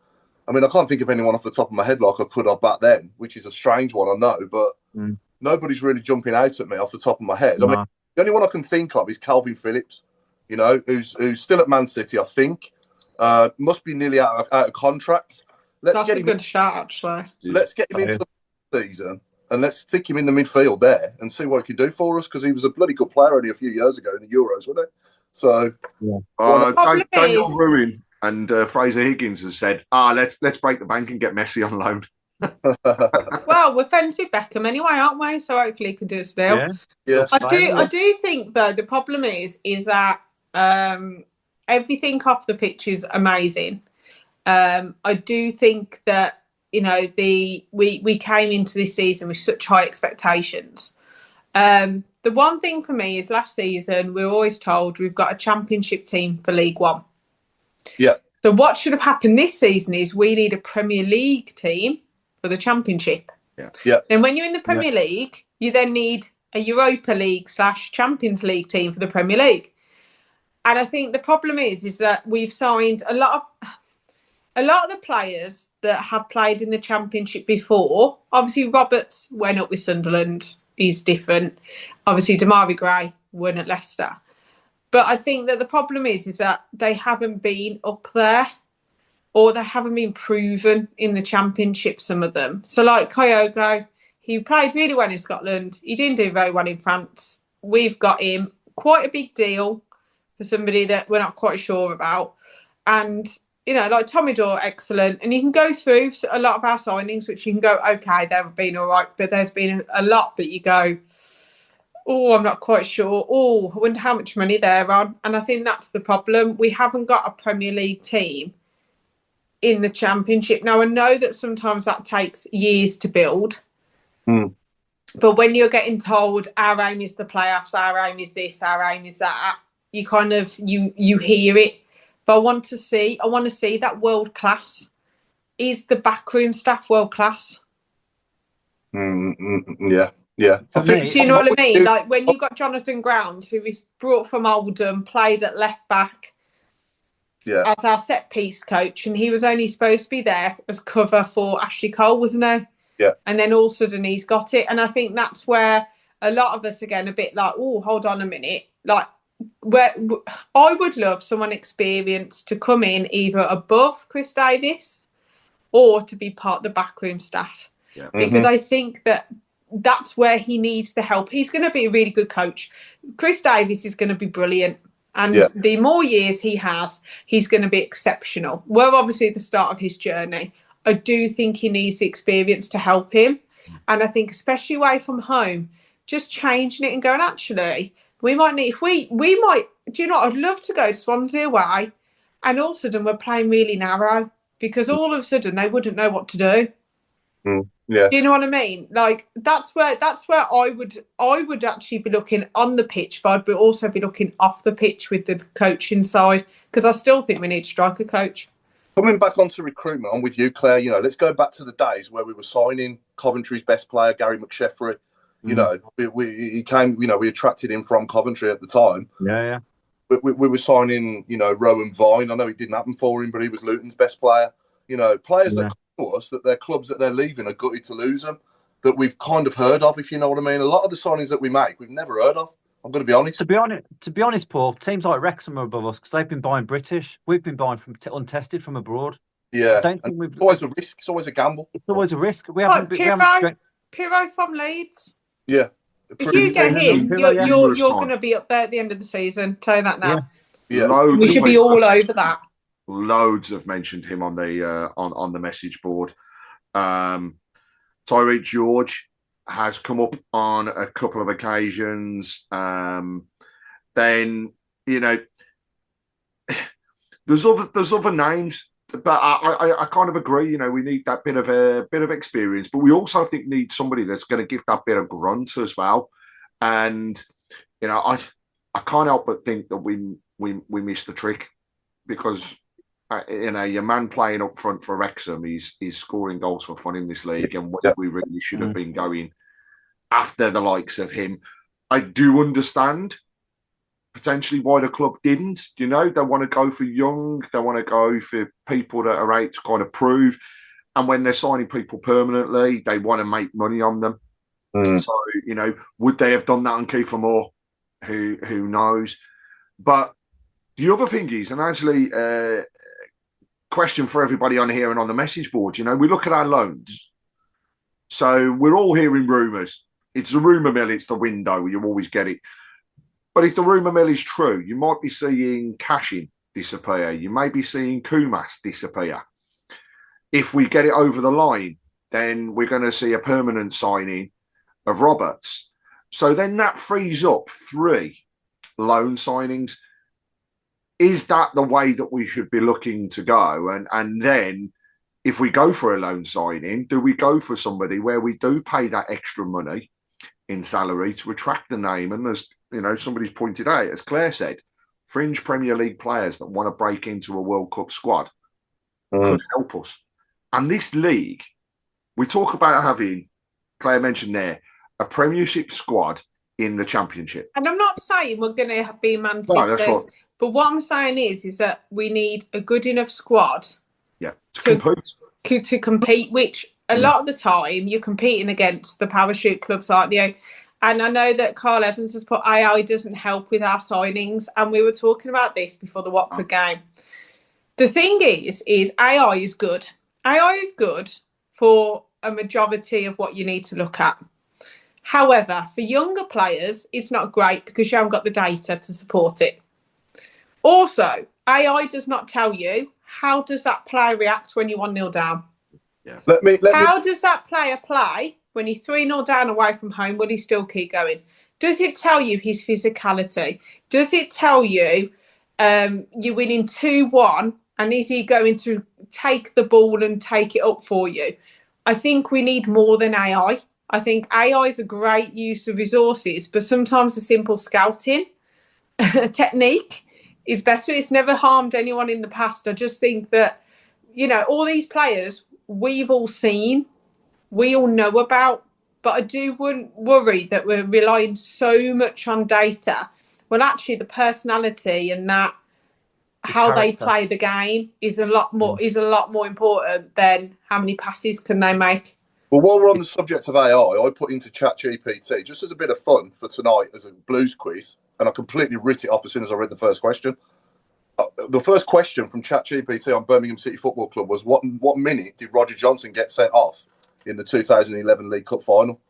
I mean, I can't think of anyone off the top of my head like I could have back then, which is a strange one, I know, but nobody's really jumping out at me off the top of my head. No. I mean, the only one I can think of is Calvin Phillips. Who's still at Man City, I think. Must be nearly out of contract.
That's a good shot, actually.
Let's get him into the season and let's stick him in the midfield there and see what he can do for us, because he was a bloody good player only a few years ago in the Euros, wasn't he? So,
Daniel Ruin and Fraser Higgins has said, let's break the bank and get Messi on loan.
Well, we're friends with Beckham anyway, aren't we? So hopefully he can do a deal.
Yeah.
I do think, though, the problem is that everything off the pitch is amazing. I do think that we came into this season with such high expectations. The one thing for me is last season we were always told we've got a championship team for League One.
Yeah.
So what should have happened this season is we need a Premier League team for the championship.
Yeah.
And when you're in the Premier League, you then need a Europa League / Champions League team for the Premier League. And I think the problem is that we've signed a lot of the players that have played in the Championship before. Obviously, Roberts went up with Sunderland. He's different. Obviously, Damari Gray won at Leicester. But I think that the problem is that they haven't been up there, or they haven't been proven in the Championship, some of them. So like Kyogo, he played really well in Scotland. He didn't do very well in France. We've got him. Quite a big deal for somebody that we're not quite sure about. And, like Tommy Dore, excellent. And you can go through a lot of our signings, which you can go, okay, they've been all right. But there's been a lot that you go, oh, I'm not quite sure. Oh, I wonder how much money they're on. And I think that's the problem. We haven't got a Premier League team in the Championship. Now, I know that sometimes that takes years to build. But when you're getting told our aim is the playoffs, our aim is this, our aim is that, you kind of you hear it. But I want to see that world class. Is the backroom staff world class?
Yeah.
Do you know what I mean? Like when you got Jonathan Grounds, who is brought from Oldham, played at left back as our set piece coach, and he was only supposed to be there as cover for Ashley Cole, wasn't he?
Yeah.
And then all of a sudden he's got it. And I think that's where a lot of us are getting a bit like, oh, hold on a minute. Like, where I would love someone experienced to come in either above Chris Davis or to be part of the backroom staff. Yeah. Because I think that's where he needs the help. He's going to be a really good coach. Chris Davis is going to be brilliant. And the more years he has, he's going to be exceptional. We're obviously at the start of his journey. I do think he needs the experience to help him. And I think especially away from home, just changing it and going, actually, we might need, do you know, I'd love to go to Swansea away and all of a sudden we're playing really narrow because all of a sudden they wouldn't know what to do.
Yeah.
Do you know what I mean? Like that's where I would actually be looking on the pitch, but I'd also be looking off the pitch with the coaching side because I still think we need a striker coach.
Coming back onto recruitment, I'm with you, Claire. You know, let's go back to the days where we were signing Coventry's best player, Gary McSheffrey. You know, he came. You know, we attracted him from Coventry at the time.
Yeah.
We were signing, you know, Rowan Vine. I know it didn't happen for him, but he was Luton's best player. You know, players that come to us, that their clubs that they're leaving are gutted to lose them, that we've kind of heard of, if you know what I mean. A lot of the signings that we make, we've never heard of. I'm going to be honest.
To be honest, Paul, teams like Wrexham are above us because they've been buying British. We've been buying from untested from abroad.
Yeah, it's always a risk. It's always a gamble.
It's always a risk. We
haven't. Pirro from Leeds.
Yeah.
If you get him, you're going to be up there at the end of the season. Tell you that now.
Yeah.
We should be all over that.
Loads have mentioned him on the on the message board. Tyreek George has come up on a couple of occasions. Then, you know, there's other names, but I kind of agree. You know, we need that bit of experience, but we also think need somebody that's going to give that bit of grunt as well. And you know, I can't help but think that we missed the trick because you know, your man playing up front for Wrexham, he's scoring goals for fun in this league, and we really should have been going after the likes of him. I do understand potentially why the club didn't. You know, they want to go for young, they want to go for people that are out to kind of prove, and when they're signing people permanently, they want to make money on them. So, you know, would they have done that on Kiefer Moore? Who knows? But the other thing is, and actually, question for everybody on here and on the message board, you know, we look at our loans. So we're all hearing rumours. It's the rumour mill, it's the window, you always get it. But if the rumour mill is true, you might be seeing Cashin disappear. You may be seeing Kumas disappear. If we get it over the line, then we're going to see a permanent signing of Roberts. So then that frees up 3 loan signings. Is that the way that we should be looking to go? And then if we go for a loan signing, do we go for somebody where we do pay that extra money in salary to attract the name? And as you know, somebody's pointed out, as Claire said, fringe Premier League players that want to break into a World Cup squad could help us. And this league, we talk about having, Claire mentioned there, a Premiership squad in the Championship.
And I'm not saying we're going to be Man City.
No, that's right.
But what I'm saying is that we need a good enough squad to compete, which a lot of the time you're competing against the parachute clubs, aren't you? And I know that Carl Evans has put AI doesn't help with our signings. And we were talking about this before the Watford game. The thing is AI is good. AI is good for a majority of what you need to look at. However, for younger players, it's not great because you haven't got the data to support it. Also, AI does not tell you how does that player react when you're 1-0 down.
Yeah.
How does that player play when you're 3-0 down away from home? Will he still keep going? Does it tell you his physicality? Does it tell you you're winning 2-1 and is he going to take the ball and take it up for you. I think we need more than AI. I think AI is a great use of resources, but sometimes a simple scouting technique is better. It's never harmed anyone in the past. I just think that, all these players we've all seen, we all know about, but I do worry that we're relying so much on data. Well, actually, the personality and how they play the game is a lot more important than how many passes can they make.
Well, while we're on the subject of AI, I put into ChatGPT just as a bit of fun for tonight as a blues quiz, and I completely writ it off as soon as I read the first question. The first question from ChatGPT on Birmingham City Football Club was, what minute did Roger Johnson get sent off in the 2011 League Cup final?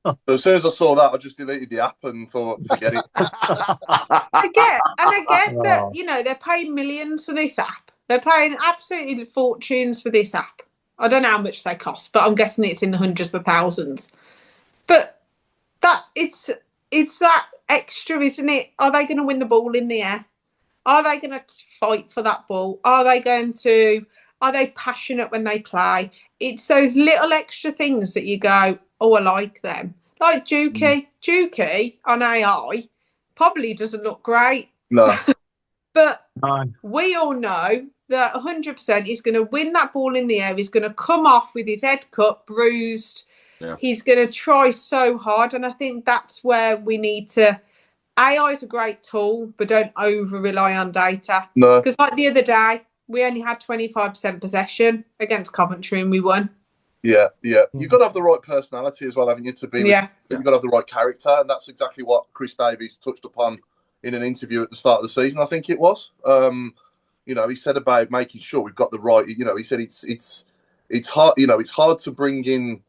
So as soon as I saw that, I just deleted the app and thought, forget it.
I get that, they're paying millions for this app. They're paying absolutely fortunes for this app. I don't know how much they cost, but I'm guessing it's in the hundreds of thousands. But that it's that extra, isn't it? Are they going to win the ball in the air? Are they going to fight for that ball? Are they passionate when they play? It's those little extra things that you go, oh, I like them. Like Juki. Juki on AI probably doesn't look great.
No.
But we all know that 100% he's going to win that ball in the air. He's going to come off with his head cut, bruised. Yeah. He's going to try so hard. And I think that's where we need to... AI is a great tool, but don't over-rely on data.
No.
Because like the other day, we only had 25% possession against Coventry and we won.
Yeah. You've got to have the right personality as well, haven't you, to be You've got to have the right character, and that's exactly what Chris Davies touched upon in an interview at the start of the season, I think it was. He said about making sure we've got the right, he said it's hard, it's hard to bring in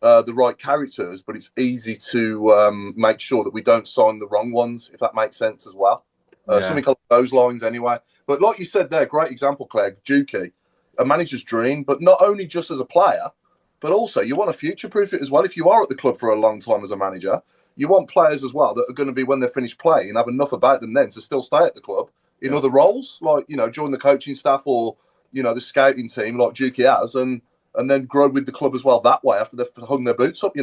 the right characters, but it's easy to make sure that we don't sign the wrong ones, if that makes sense as well. Something along those lines anyway. But like you said there, great example, Clegg, Juki, a manager's dream, but not only just as a player, but also you want to future-proof it as well. If you are at the club for a long time as a manager, you want players as well that are going to be, when they're finished playing, have enough about them then to still stay at the club in other roles, like, join the coaching staff or, the scouting team like Juki has, and then grow with the club as well that way after they've hung their boots up,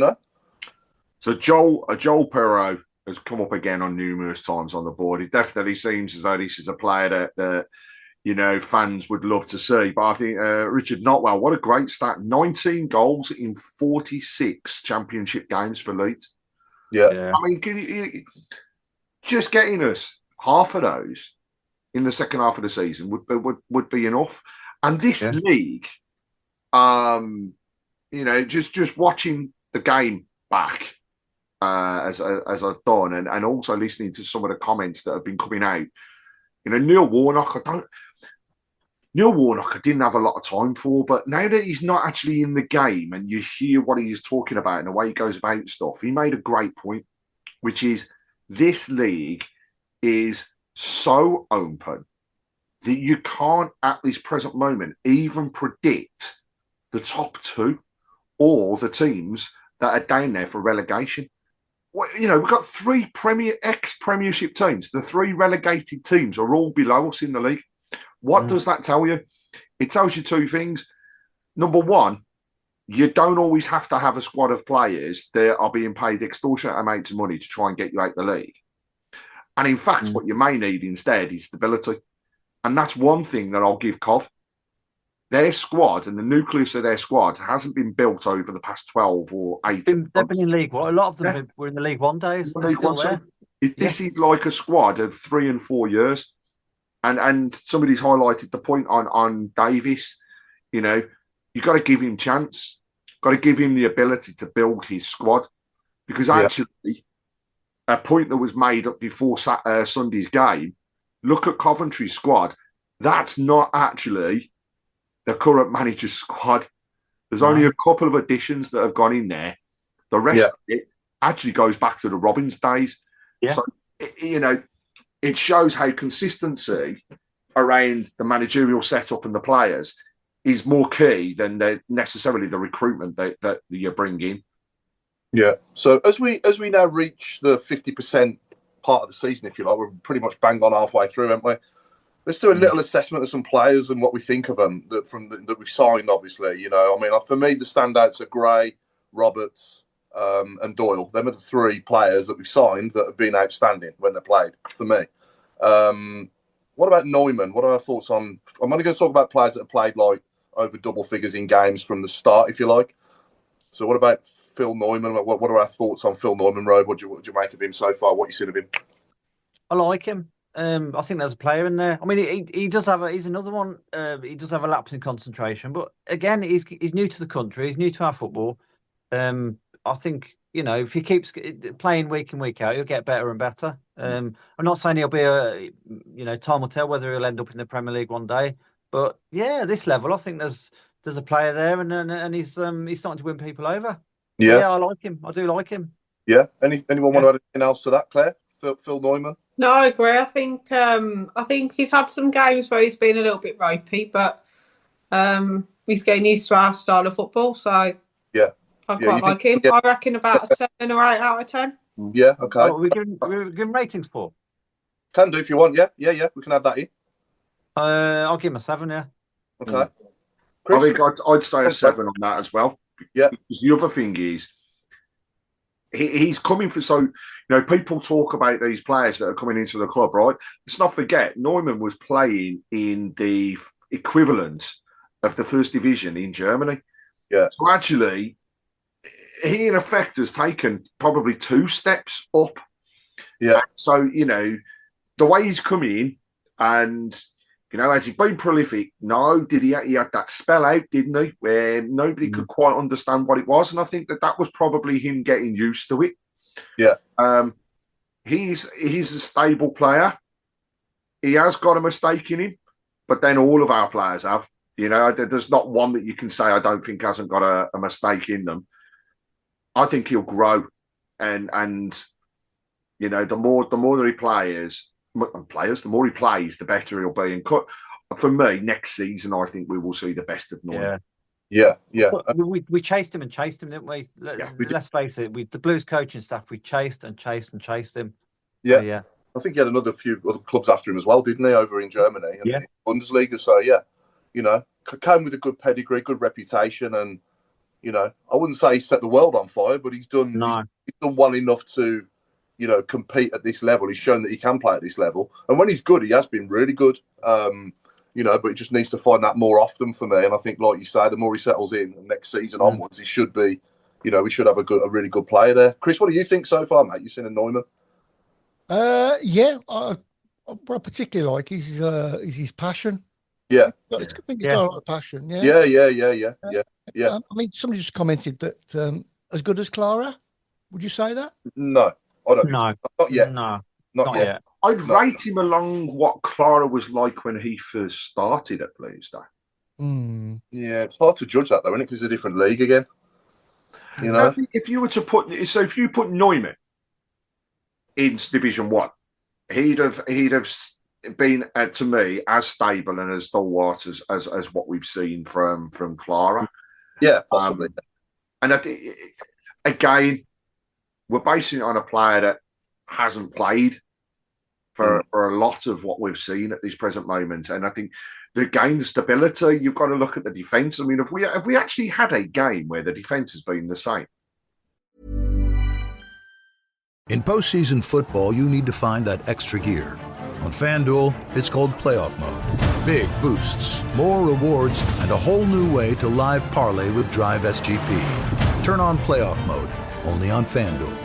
So Joel Perreault has come up again on numerous times on the board. It definitely seems as though this is a player that fans would love to see. But I think Richard Notwell, what a great stat. 19 goals in 46 championship games for Leeds.
Yeah.
I mean, just getting us half of those in the second half of the season would be enough. And this league, just watching the game back as I've done, and also listening to some of the comments that have been coming out. Neil Warnock, I didn't have a lot of time for, but now that he's not actually in the game and you hear what he's talking about and the way he goes about stuff, he made a great point, which is this league is so open that you can't, at this present moment, even predict the top two or the teams that are down there for relegation. We've got three ex-Premiership teams. The three relegated teams are all below us in the league. What does that tell you? It tells you two things. Number one, you don't always have to have a squad of players that are being paid extortionate amounts of money to try and get you out the league. And in fact, what you may need instead is stability. And that's one thing that I'll give Cov. Their squad and the nucleus of their squad hasn't been built over the past 12 or 18
They've been in League One. A lot of them were in the League One days. They're still there.
This is like a squad of 3 and 4 years. And somebody's highlighted the point on Davies. You've got to give him chance. Got to give him the ability to build his squad. Because actually, a point that was made up before Sunday's game, look at Coventry's squad. That's not actually the current manager's squad. There's only a couple of additions that have gone in there. The rest of it actually goes back to the Robbins days. Yeah. So, it shows how consistency around the managerial setup and the players is more key than necessarily the recruitment that you bring in.
Yeah. So as we now reach the 50% part of the season, if you like, we're pretty much bang on halfway through, aren't we? let's do a little assessment of some players and what we think of them that we've signed. Obviously, you know, I mean, for me, the standouts are Gray, Roberts, and Doyle. Them are the three players that we've signed that have been outstanding when they played for me. What about Neumann? What are our thoughts on? I'm only going to talk about players that have played like over double figures in games from the start, if you like. So, what about Phil Neumann? What are our thoughts on Phil Neumann, Road? What do you make of him so far? What you seen of him?
I like him. I think there's a player in there. I mean, he does have he's another one. He does have a lapse in concentration, but again, he's new to the country. He's new to our football. I think, you know, if he keeps playing week in, week out, he'll get better and better. I'm not saying he'll be time will tell whether he'll end up in the Premier League one day. But yeah, this level, I think there's a player there, and he's starting to win people over.
Yeah,
yeah, I like him. I do like him.
Yeah. Anyone want to add anything else to that, Claire? Phil Neumann?
No, I agree. I think he's had some games where he's been a little bit ropey, but he's getting used to our style of football. So
yeah,
I quite like him. I reckon about a 7 or 8 out of 10.
Yeah, okay.
Oh, we're giving ratings for.
Can do if you want. Yeah. We can add that in.
I'll give him a 7. Yeah.
Okay.
I think I'd say a 7 on that as well.
Yeah.
Because the other thing is, he's coming for, so, you know, people talk about these players that are coming into the club, right? Let's not forget, Neumann was playing in the equivalent of the first division in Germany.
Yeah.
So actually, he in effect has taken probably 2 steps up.
Yeah.
So, you know, the way he's come in, and, you know, has he been prolific? No. Did he had that spell out, didn't he? Where nobody could quite understand what it was. And I think that was probably him getting used to it.
Yeah.
He's a stable player. He has got a mistake in him, but then all of our players have. You know, there's not one that you can say I don't think hasn't got a mistake in them. I think he'll grow, and you know, the more that he plays, the more he plays, the better he'll be. And for me, next season, I think we will see the best of Neumann.
Yeah.
We chased him, didn't we? Let's face it, the Blues coaching staff, we chased him.
Yeah.
Yeah.
I think he had another few other clubs after him as well, didn't he, over in Germany and in Bundesliga. So, yeah, you know, came with a good pedigree, good reputation. And, you know, I wouldn't say he set the world on fire, but he's done well enough to, you know, compete at this level. He's shown that he can play at this level. And when he's good, he has been really good. You know, but he just needs to find that more often for me. And I think, like you say, the more he settles in next season onwards, he should be, you know, we should have a really good player there. Chris, what do you think so far, mate? You've seen a Neumann?
What I particularly like is his passion.
Yeah.
I think he's got a lot of passion.
Yeah.
I mean, somebody just commented that as good as Clara. Would you say that?
No, I don't.
No,
not yet.
No,
not yet.
I'd rate him along what Clara was like when he first started at Bluesday.
Yeah, it's hard to judge that though, isn't it? Because it's a different league again. You know,
if you were to if you put Neumann in Division 1, he'd have been to me as stable and as stalwart as what we've seen from Clara.
Yeah, possibly.
And again, we're basing it on a player that hasn't played for a lot of what we've seen at this present moment. And I think the stability, you've got to look at the defence. I mean, have we actually had a game where the defence has been the same?
In postseason football, you need to find that extra gear. On FanDuel, it's called Playoff Mode. Big boosts, more rewards, and a whole new way to live parlay with Drive SGP. Turn on Playoff Mode, only on FanDuel.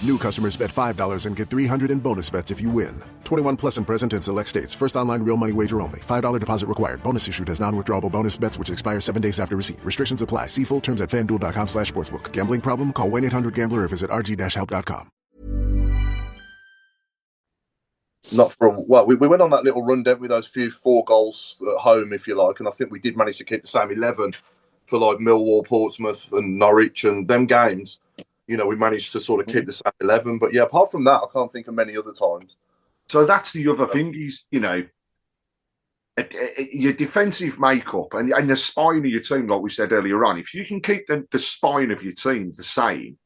New customers bet $5 and get $300 in bonus bets if you win. 21 plus and present in select states. First online real money wager only. $5 deposit required. Bonus issued as non-withdrawable bonus bets which expire 7 days after receipt. Restrictions apply. See full terms at FanDuel.com/sportsbook. Gambling problem? Call 1-800-GAMBLER or visit rg-help.com.
Not from we went on that little run, didn't we? Those 4 goals at home, if you like, and I think we did manage to keep the same 11 for like Millwall, Portsmouth, and Norwich, and them games. You know, we managed to sort of keep the same 11, but yeah, apart from that, I can't think of many other times.
So that's the other thing is, you know, your defensive makeup and the spine of your team, like we said earlier on. If you can keep the spine of your team the same,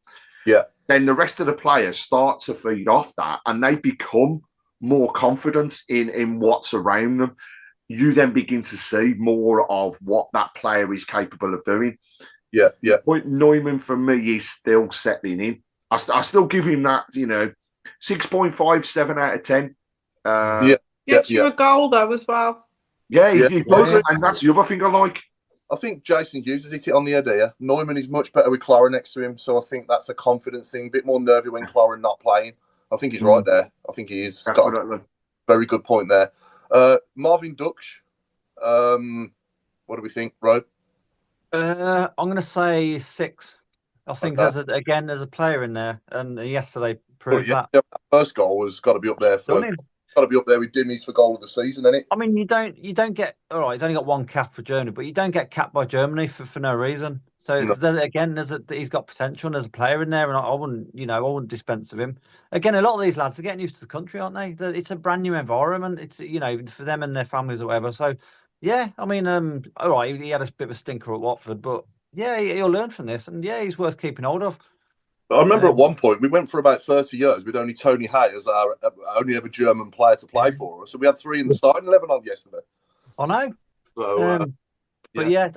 then the rest of the players start to feed off that, and they become more confidence in what's around them, you then begin to see more of what that player is capable of doing.
Yeah.
But Neumann, for me, is still settling in. I still give him that, 6.5, 7 out of 10.
Gets you a goal, though, as well.
Yeah, he does. And that's the other thing I like.
I think Jason Hughes has hit it on the head here. Neumann is much better with Clara next to him, so I think that's a confidence thing. A bit more nervy when Clara not playing. I think he's right there. I think he is. Got a very good point there. Marvin Duksh. What do we think, Rob?
I'm going to say 6. I think there's a player in there, and yesterday proved that.
Yeah, first goal has got to be up there with Dimmies for goal of the season, isn't it?
I mean, you don't get all right. He's only got 1 cap for Germany, but you don't get capped by Germany for no reason. So he's got potential, and there's a player in there, and I wouldn't dispense of him. Again, a lot of these lads are getting used to the country, aren't they? It's a brand new environment. It's for them and their families or whatever. So yeah, I mean, all right, he had a bit of a stinker at Watford, but yeah, he'll learn from this, and yeah, he's worth keeping hold of.
I remember at one point we went for about 30 years with only Tony Hay as our only ever German player to play for us. So we had 3 in the starting 11 on yesterday.
I know.
So,
but yeah,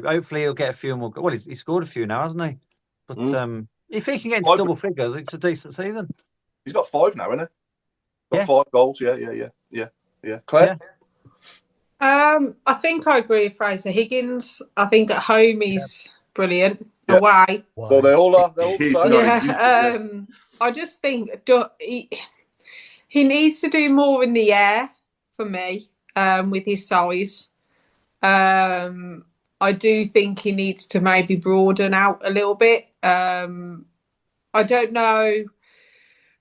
hopefully he'll get a few more. Well, he scored a few now, hasn't he? But if he can get into double figures, it's a decent season.
He's got 5 now, hasn't he? Got 5 goals. Yeah. Claire?
I think I agree with Fraser. Higgins, I think at home he's brilliant. Away.
Well, they all are. They're all the
same. I just think he needs to do more in the air for me with his size. I do think he needs to maybe broaden out a little bit. I don't know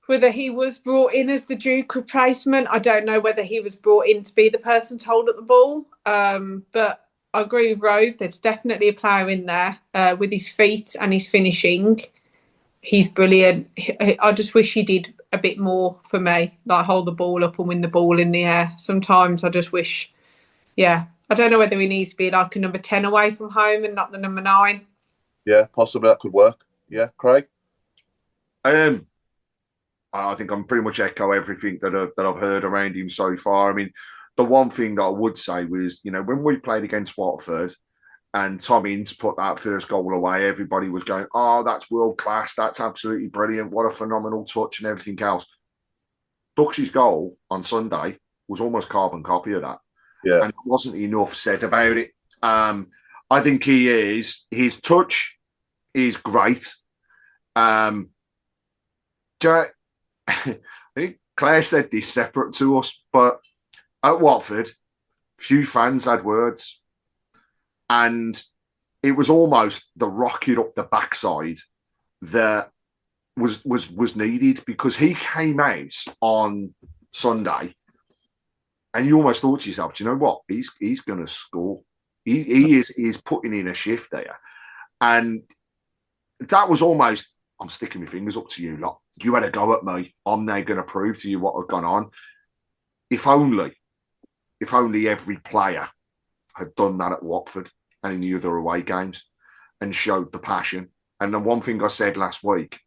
whether he was brought in as the Duke replacement. I don't know whether he was brought in to be the person to hold at the ball. But I agree with Rove. There's definitely a player in there with his feet and his finishing. He's brilliant. I just wish he did a bit more for me, like hold the ball up and win the ball in the air. Sometimes I just wish, I don't know whether he needs to be like a number 10 away from home and not the number 9.
Yeah, possibly that could work. Yeah, Craig?
I think I'm pretty much echo everything that I've heard around him so far. I mean, the one thing that I would say was, when we played against Watford and Tom Ince put that first goal away, everybody was going, oh, that's world class. That's absolutely brilliant. What a phenomenal touch and everything else. Dux's goal on Sunday was almost carbon copy of that.
Yeah.
And there wasn't enough said about it. I think his touch is great. I think Claire said this separate to us, but at Watford, few fans had words, and it was almost the rocket up the backside that was needed, because he came out on Sunday, and you almost thought to yourself, do you know what? He's going to score. He is putting in a shift there, and that was almost, I'm sticking my fingers up to you lot. You had a go at me. I'm now going to prove to you what had gone on. If only every player had done that at Watford and in the other away games and showed the passion. And then one thing I said last week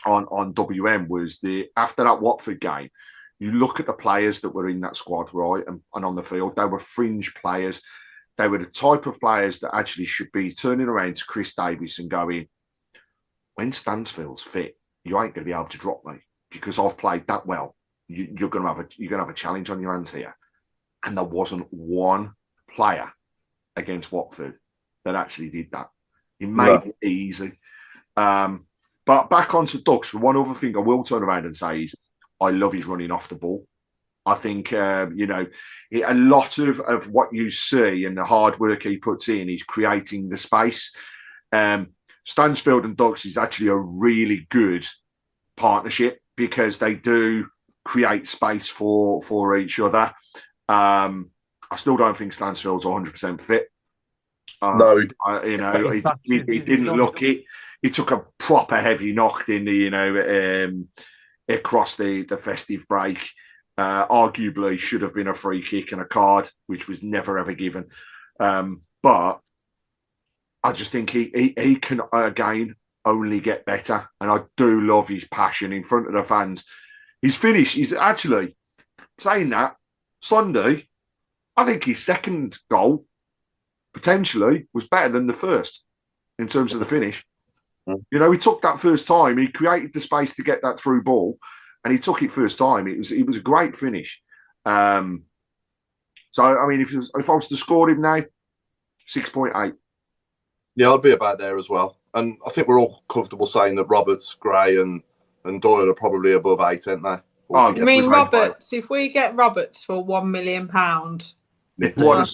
on WM was after that Watford game, you look at the players that were in that squad, right, and on the field, they were fringe players. They were the type of players that actually should be turning around to Chris Davies and going, when Stansfield's fit, you ain't going to be able to drop me because I've played that well. You're going to have a challenge on your hands here. And there wasn't one player against Watford that actually did that. He made it easy. But back onto Dux, one other thing I will turn around and say is I love his running off the ball. I think, a lot of what you see and the hard work he puts in is creating the space. Stansfield and Dux is actually a really good partnership because they do create space for each other. I still don't think Stansfield's 100% fit.
No,
he didn't look it. He took a proper heavy knock in the across the festive break. Arguably should have been a free kick and a card, which was never ever given. But I just think he can again only get better, and I do love his passion in front of the fans. His finish is actually, saying that, Sunday, I think his second goal potentially was better than the first in terms of the finish. You know, he took that first time, he created the space to get that through ball, and he took it first time. It was a great finish. So, I mean, if I was to score him now, 6.8.
Yeah, I'd be about there as well. And I think we're all comfortable saying that Roberts, Gray, and Doyle are probably above 8, aren't they?
I mean, Roberts, if we get Roberts for £1 million, I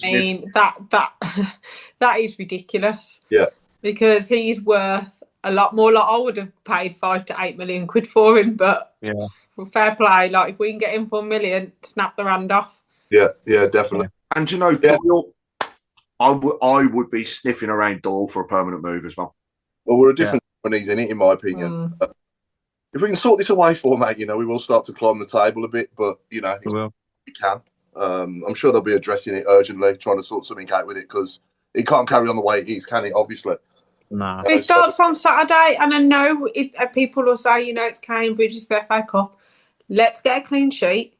mean, that is ridiculous.
Yeah.
Because he's worth a lot more. Like, I would have paid £5 to £8 million for him, but fair play. Like, if we can get him for $1 million, snap the hand off.
Yeah, definitely.
And you know, Doyle, I would be sniffing around Doyle for a permanent move as well.
Well, we're a different when he's in it, in my opinion. If we can sort this away for, mate, you know, we will start to climb the table a bit, but, you know, we can. I'm sure they'll be addressing it urgently, trying to sort something out with it, because it can't carry on the way it is, can it, obviously?
No.
It starts on Saturday, and I know people will say, you know, it's Cambridge, it's the FA Cup. Let's get a clean sheet,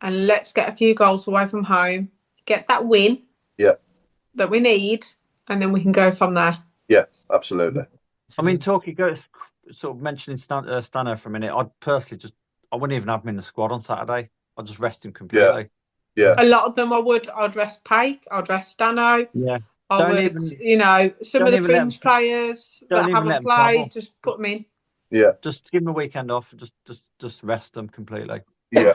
and let's get a few goals away from home, get that win that we need, and then we can go from there.
Yeah, absolutely.
I mean, talking, sort of mentioning Stano for a minute, I'd personally I wouldn't even have him in the squad on Saturday. I'd just rest him completely.
Yeah.
A lot of them I'd rest Pake, I'd rest Stano.
Yeah.
You know, some of the fringe players that haven't played, just put them in.
Yeah.
Just give them a weekend off. Just rest them completely.
Yeah.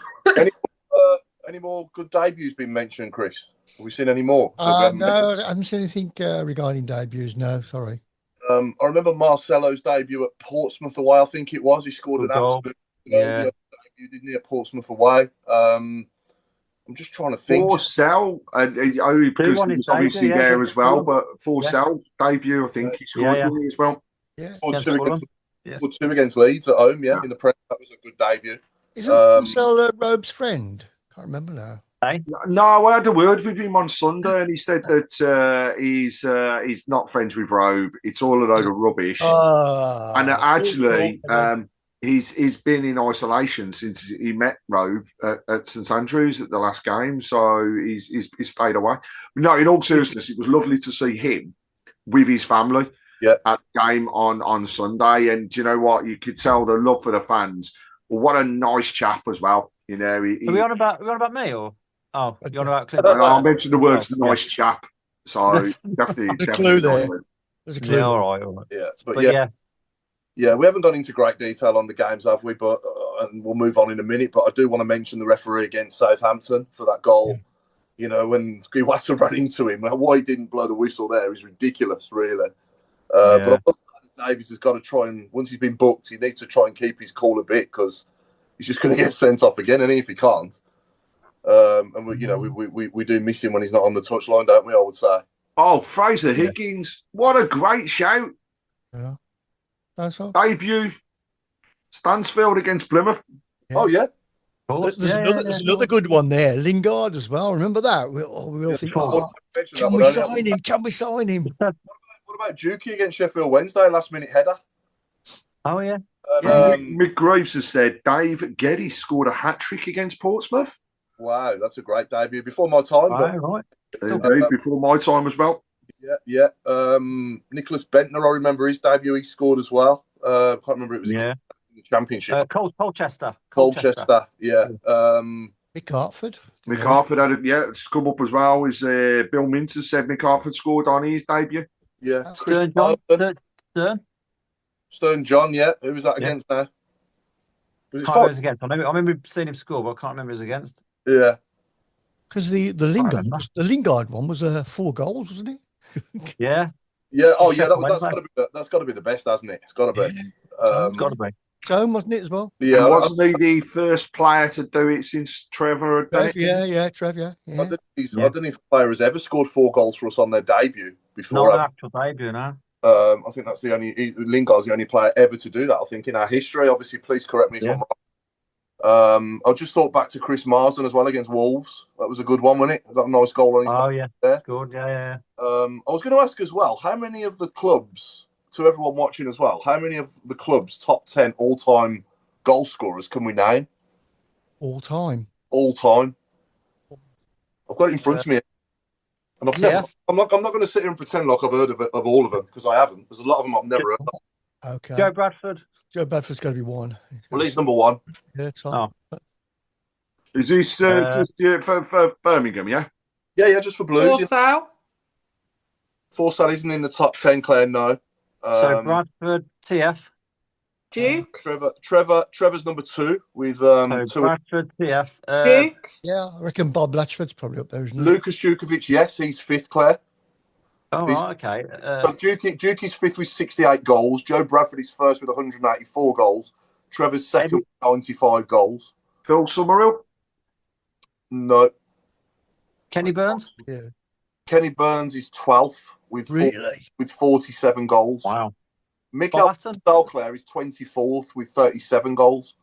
Any more good debuts been mentioned, Chris? Have we seen any more?
No, I haven't seen anything regarding debuts. No, sorry.
I remember Marcelo's debut at Portsmouth away. I think it was. He scored an absolute debut, didn't he, at Portsmouth away? I'm just trying to think.
Forsell, because he was obviously there as well, but Forsell debut, I think he scored as well.
Yeah, scored 2 against Leeds at home. Yeah, in the Prem, that was a good debut.
Isn't Forsell Robe's friend? Can't remember now.
No, I had a word with him on Sunday, and he said that he's not friends with Robe. It's all a load of rubbish. And actually, he's been in isolation since he met Robe at St Andrews at the last game, so he's stayed away. No, in all seriousness, it was lovely to see him with his family at the game on Sunday, and you know what? You could tell the love for the fans. Well, what a nice chap as well. You know, are we on
about me or? Oh, you're on about Clint.
I mentioned the words "nice chap," so definitely.
There's a clue there. There's a clue.
Yeah, all right.
Yeah, but yeah, we haven't gone into great detail on the games, have we? But and we'll move on in a minute. But I do want to mention the referee against Southampton for that goal. You know, when Guiwata ran into him, why he didn't blow the whistle there is ridiculous, really. But I thought Davies has got to try and, once he's been booked, he needs to try and keep his cool a bit, because he's just going to get sent off again, and if he can't. And we do miss him when he's not on the touchline, don't we? I would say.
Oh, Fraser Higgins! What a great shout!
Yeah, that's all.
Debut, Stansfield against Plymouth.
Yeah.
Oh yeah.
There's another good one there. Lingard as well. Remember that? We all think, can we sign him? Can we sign him?
What about Juki against Sheffield Wednesday? Last minute header.
Oh yeah.
Mick Graves has said Dave Geddy scored a hat trick against Portsmouth.
Wow, that's a great debut. Before my time.
Right.
Before my time as well.
Yeah. Nicholas Bentner, I remember his debut. He scored as well. Can't remember, it was in the Championship.
Colchester.
Yeah.
Mick Hartford.
Mick Hartford had it's come up as well. Is Bill Minter said Mick Hartford scored on his debut.
Yeah.
Stern
John, yeah. Who was that against now?
Was it can't remember who was against. I remember seeing him score, but I can't remember who was against.
Yeah.
Because the Lingard one was 4 goals, wasn't it?
Yeah.
Yeah. Oh, yeah. That's got to be the best, hasn't it? It's got to be.
It's got to be.
Home, wasn't it, as well?
Yeah.
Wasn't he the first player to do it since Trevor?
Trev, yeah.
I don't know if a player has ever scored 4 goals for us on their debut before.
Not an actual debut, no.
I think that's Lingard's the only player ever to do that, I think, in our history. Obviously, please correct me if I'm wrong. I just thought back to Chris Marsden as well against Wolves. That was a good one, wasn't it? Got a nice goal on his there.
Good, yeah.
I was going to ask as well, how many of the clubs, to everyone watching as well, how many of the clubs' top 10 all-time goal scorers can we name?
All time.
All time. I've got it in front of me. And I've never. I'm not going to sit here and pretend like I've heard of all of them because I haven't. There's a lot of them I've never heard of.
Okay.
Joe Bradford.
Joe Bradford's got to be one.
Well, he's number one.
Yeah, Tom.
Oh.
Is this just for Birmingham? Yeah.
Yeah, just for Blues.
Forsell
isn't in the top 10, Claire. No.
So Bradford, TF.
Duke.
Trevor's number 2 with
so
two.
Bradford, TF.
Duke.
Yeah, I reckon Bob Latchford's probably up there, isn't he?
Lucas Djukovic, yes, he's 5th, Claire.
Oh, right, okay.
So Duke is 5th with 68 goals. Joe Bradford is 1st with 184 goals. Trevor's 2nd with 95 goals.
Phil Summerhill?
No.
Kenny Burns?
Yeah.
Kenny Burns is 12th with 47 goals.
Wow.
Mikel Dalclair is 24th with 37 goals.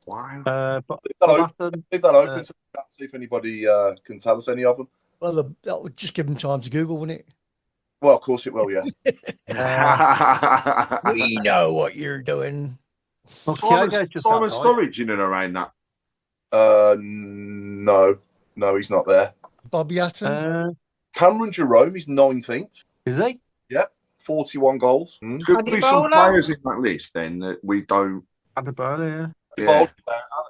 Wow.
Leave that open to see if anybody can tell us any of them.
Well, that would just give them time to Google, wouldn't it?
Well, of course it will, yeah.
We know what you're doing.
Well, Simon Sturridge in and around that?
No, he's not there.
Bobby Hatton?
Cameron Jerome is 19th.
Is he?
Yeah, 41 goals.
Could be some players in that list then that we don't.
Adebayo, yeah.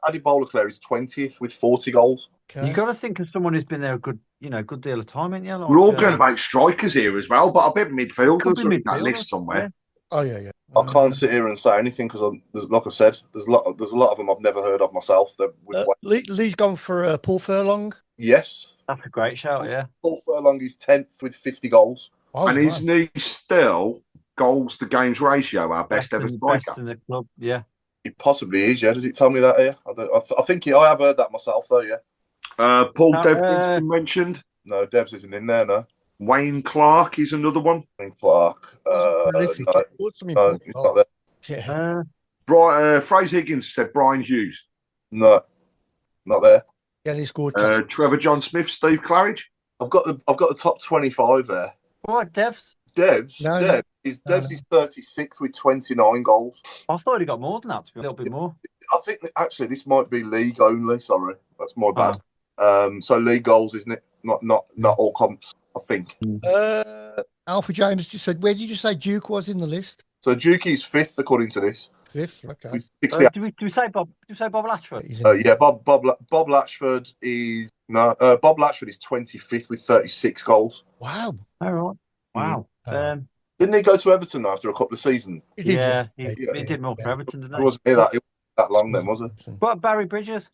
Adebayo Claire is 20th with 40 goals.
Okay. You got to think of someone who's been there a good deal of time, ain't you? Like,
we're all going about strikers here as well, but I bet midfielders are in that list somewhere.
Yeah.
Oh yeah.
I can't sit here and say anything because, like I said, there's a lot of them I've never heard of myself.
Lee's gone for Paul Furlong.
Yes,
that's a great shout. Yeah,
Paul Furlong is 10th with 50 gols.
Oh, and isn't he still goals to games ratio our best ever striker
in the club? Yeah,
he possibly is. Yeah, does it tell me that here? I think I have heard that myself though. Yeah.
Paul Devlin's been mentioned.
No, Devs isn't in there. No.
Wayne Clark is another one.
Wayne Clark. No, he's not there.
Yeah.
Fraser Higgins said Brian Hughes.
No, not there.
Yeah, he scored.
Trevor John Smith, Steve Claridge.
I've got the top 25 there.
What, Devs?
Devs is 36th with 29 goals.
I thought he got more than that. To be a little bit more.
I think actually this might be league only. Sorry, that's my bad. So league goals, isn't it? Not all comps. I think.
Alpha James just said, where did you say Duke was in the list?
So Duke is 5th according to this.
5th, okay.
Do we say Bob? Do we say Bob Latchford?
Yeah, Bob Latchford is Bob Latchford is 25th with 36 goals.
Wow.
All right. Wow.
Didn't he go to Everton though, after a couple of seasons?
He did more for Everton, didn't he?
It wasn't that long then, was it?
What, Barry Bridges?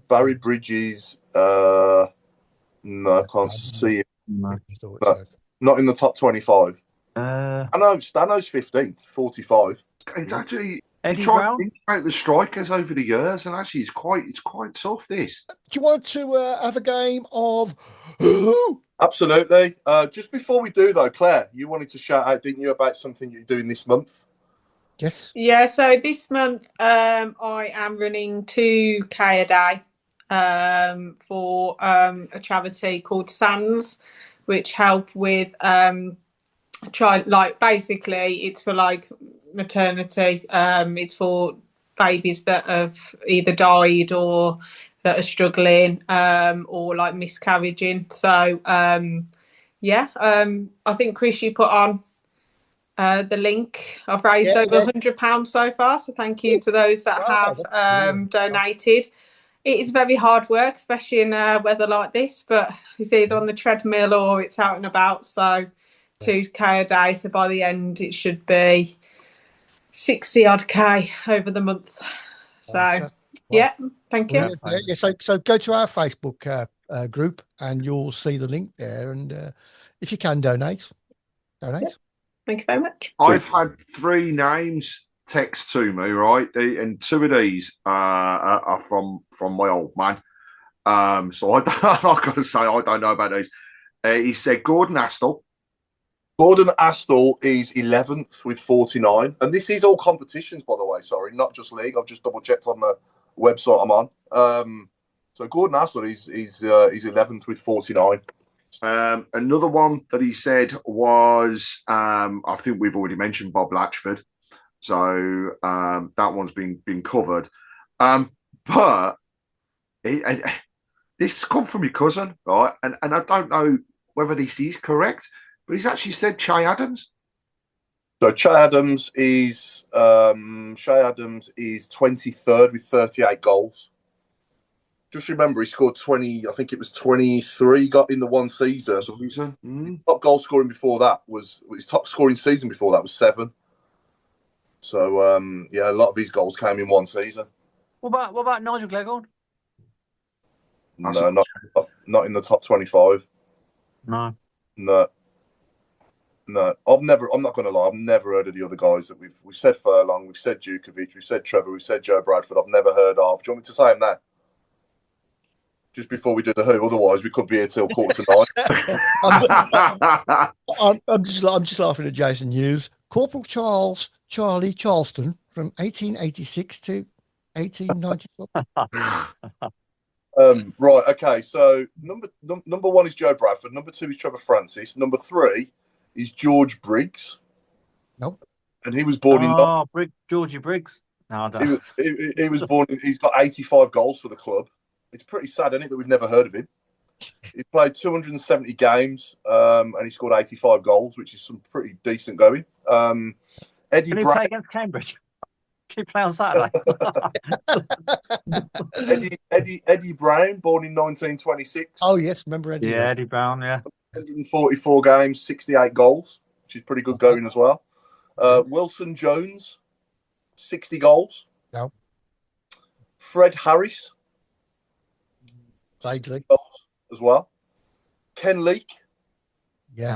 Barry Bridges. No, I can't see it.
No.
Not in the top 25. Stano's 15th, 45.
It's actually
Eddie
try
Browne?
to think about the strikers over the years, and actually it's quite tough. This.
Do you want to have a game of?
Absolutely. Just before we do though, Claire, you wanted to shout out, didn't you, about something you're doing this month?
Yes.
Yeah. So this month, I am running 2K a day for a charity called Sands, which help with basically it's for like maternity. It's for babies that have either died or that are struggling or like miscarriaging. So I think Chris, you put on the link. I've raised over £100 so far, so thank you to those that have donated. It is very hard work, especially in weather like this, but it's either on the treadmill or it's out and about. So 2K a day, so by the end it should be 60 odd K over the month. So thank you.
Yeah, so go to our Facebook group and you'll see the link there, and if you can donate.
Thank you very much.
I've had 3 names text to me, right? And 2 of these are from my old man. So I've got to say, I don't know about these. He said Gordon Astle.
Gordon Astle is 11th with 49. And this is all competitions, by the way. Sorry, not just league. I've just double checked on the website I'm on. So Gordon Astle is 11th with 49.
Another one that he said was, I think we've already mentioned Bob Latchford. So that one's been covered. But this come from your cousin, right? And I don't know whether this is correct, but he's actually said Che Adams.
So Che Adams is 23rd with 38 goals. Just remember, he scored 20. I think it was 23. Got in the one season. Top goal scoring before that was his top scoring season before that was 7. So a lot of his goals came in one season.
What about Nigel Gleghorn?
No, not in the top 25.
No.
I'm not going to lie. I've never heard of the other guys that we've said Furlong, we've said Djukovic, we've said Trevor, we've said Joe Bradford. I've never heard of. Do you want me to say them now? Just before we do the who, otherwise we could be here till 8:45.
I'm just laughing at Jason Hughes. Corporal Charlie Charleston from 1886 to 1894.
Right, okay. So number 1 is Joe Bradford. Number 2 is Trevor Francis. Number 3 is George Briggs.
Nope.
And he was born in.
Georgie Briggs. No, I don't.
He was born. He's got 85 goals for the club. It's pretty sad, isn't it, that we've never heard of him. He played 270 games and he scored 85 goals, which is some pretty decent going. Eddie
Can he
Browne
play against Cambridge? Can he play on Saturday?
Eddie Browne, born in 1926.
Oh yes, remember Eddie?
Yeah, Eddie Browne. Yeah,
144 games, 68 goals, which is pretty good going as well. Wilson Jones, 60 goals.
No.
Fred Harris,
vaguely
goals as well. Ken Leake,
yeah,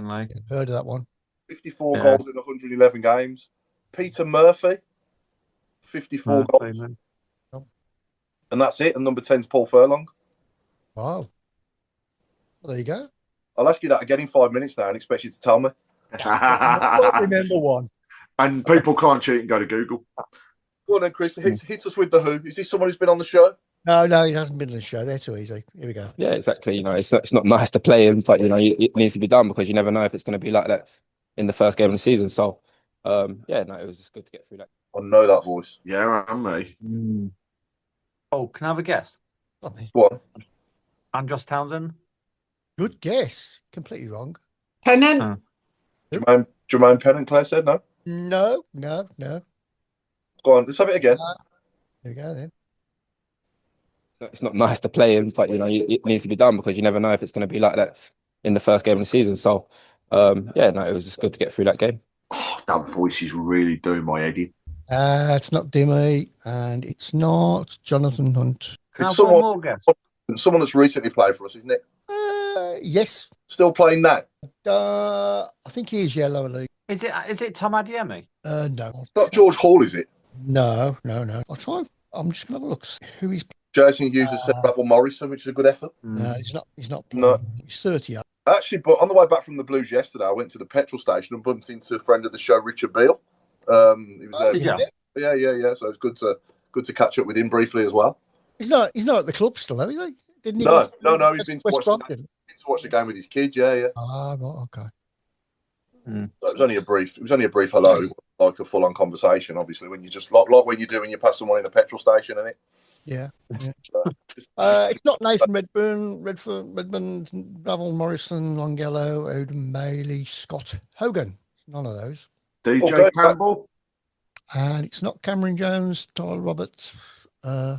heard of that one.
54 goals in 111 games. Peter Murphy, 54 goals.
No.
And that's it. And number 10 is Paul Furlong.
Wow. Well, there you go.
I'll ask you that again in 5 minutes now and expect you to tell me.
I remember one.
And people can't cheat and go to Google.
Go on then, Chris. Hit us with the who. Is this someone who's been on the show?
No, he hasn't been on the show. They're too easy. Here we go.
Yeah, exactly. It's not nice to play him, but it needs to be done because you never know if it's going to be like that in the first game of the season. So, it was just good to get through that.
I know that voice.
Yeah, and me.
Oh, can I have a guess?
What?
Andros Townsend.
Good guess. Completely wrong.
Pennant.
Jermaine Pennant, Claire said no.
No.
Go on, let's have it again.
There we go then.
It's not nice to play him, but it needs to be done because you never know if it's going to be like that in the first game of the season. So, it was just good to get through that game.
Oh, that voice is really doing my head in.
It's not Dimmy, and it's not Jonathan Hunt.
Can I have one more guess?
Someone that's recently played for us, isn't it?
Yes.
Still playing now?
I think he is lower league.
Is it Tom Adeyemi?
No.
Not George Hall, is it?
No. I'll try. I'm just gonna have a look. Who he's.
Jason Hughes has said Ravel Morrison, which is a good effort.
No, he's not. He's not.
No.
He's 30 up.
Actually, but on the way back from the Blues yesterday, I went to the petrol station and bumped into a friend of the show, Richard Beale. He was there. Yeah. So it's good to catch up with him briefly as well. He's not at
the club still, is he? Didn't he?
No. He's been to watch the game with his kids. Yeah.
Ah, right, okay.
So it was only a brief hello, like a full-on conversation. Obviously, when you just like when you do when you pass someone in a petrol station, isn't it?
Yeah. It's not Nathan Redmond, Ravel Morrison, Longello, Odin Bailey, Scott Hogan. None of those.
DJ Campbell.
And it's not Cameron Jones, Tyler Roberts. No.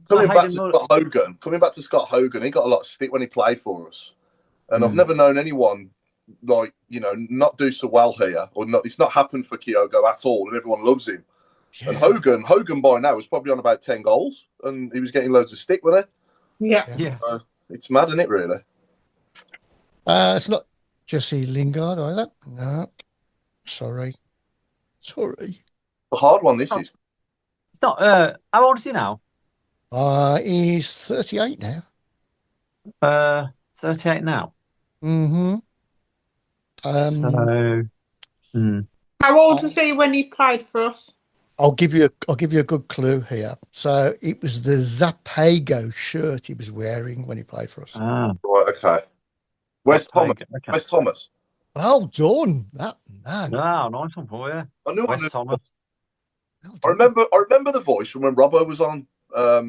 Coming back to Scott Hogan, he got a lot of stick when he played for us, and I've never known anyone not do so well here, or not. It's not happened for Kyogo at all, and everyone loves him. Yeah. And Hogan by now was probably on about 10 goals, and he was getting loads of stick with it.
Yeah.
It's mad, isn't it? Really.
It's not Jesse Lingard either. No. Sorry. A
hard one. This is.
It's not. How old is he now?
He's 38 now.
38 now.
Mm-hmm.
How old was he when he played for us?
I'll give you a good clue here. So it was the Zapago shirt he was wearing when he played for us.
Right, okay. Where's Thomas?
Okay.
Where's Thomas?
Well done, that man.
No, nice one for you.
I knew
Where's Thomas?
I remember the voice from when Robbo was on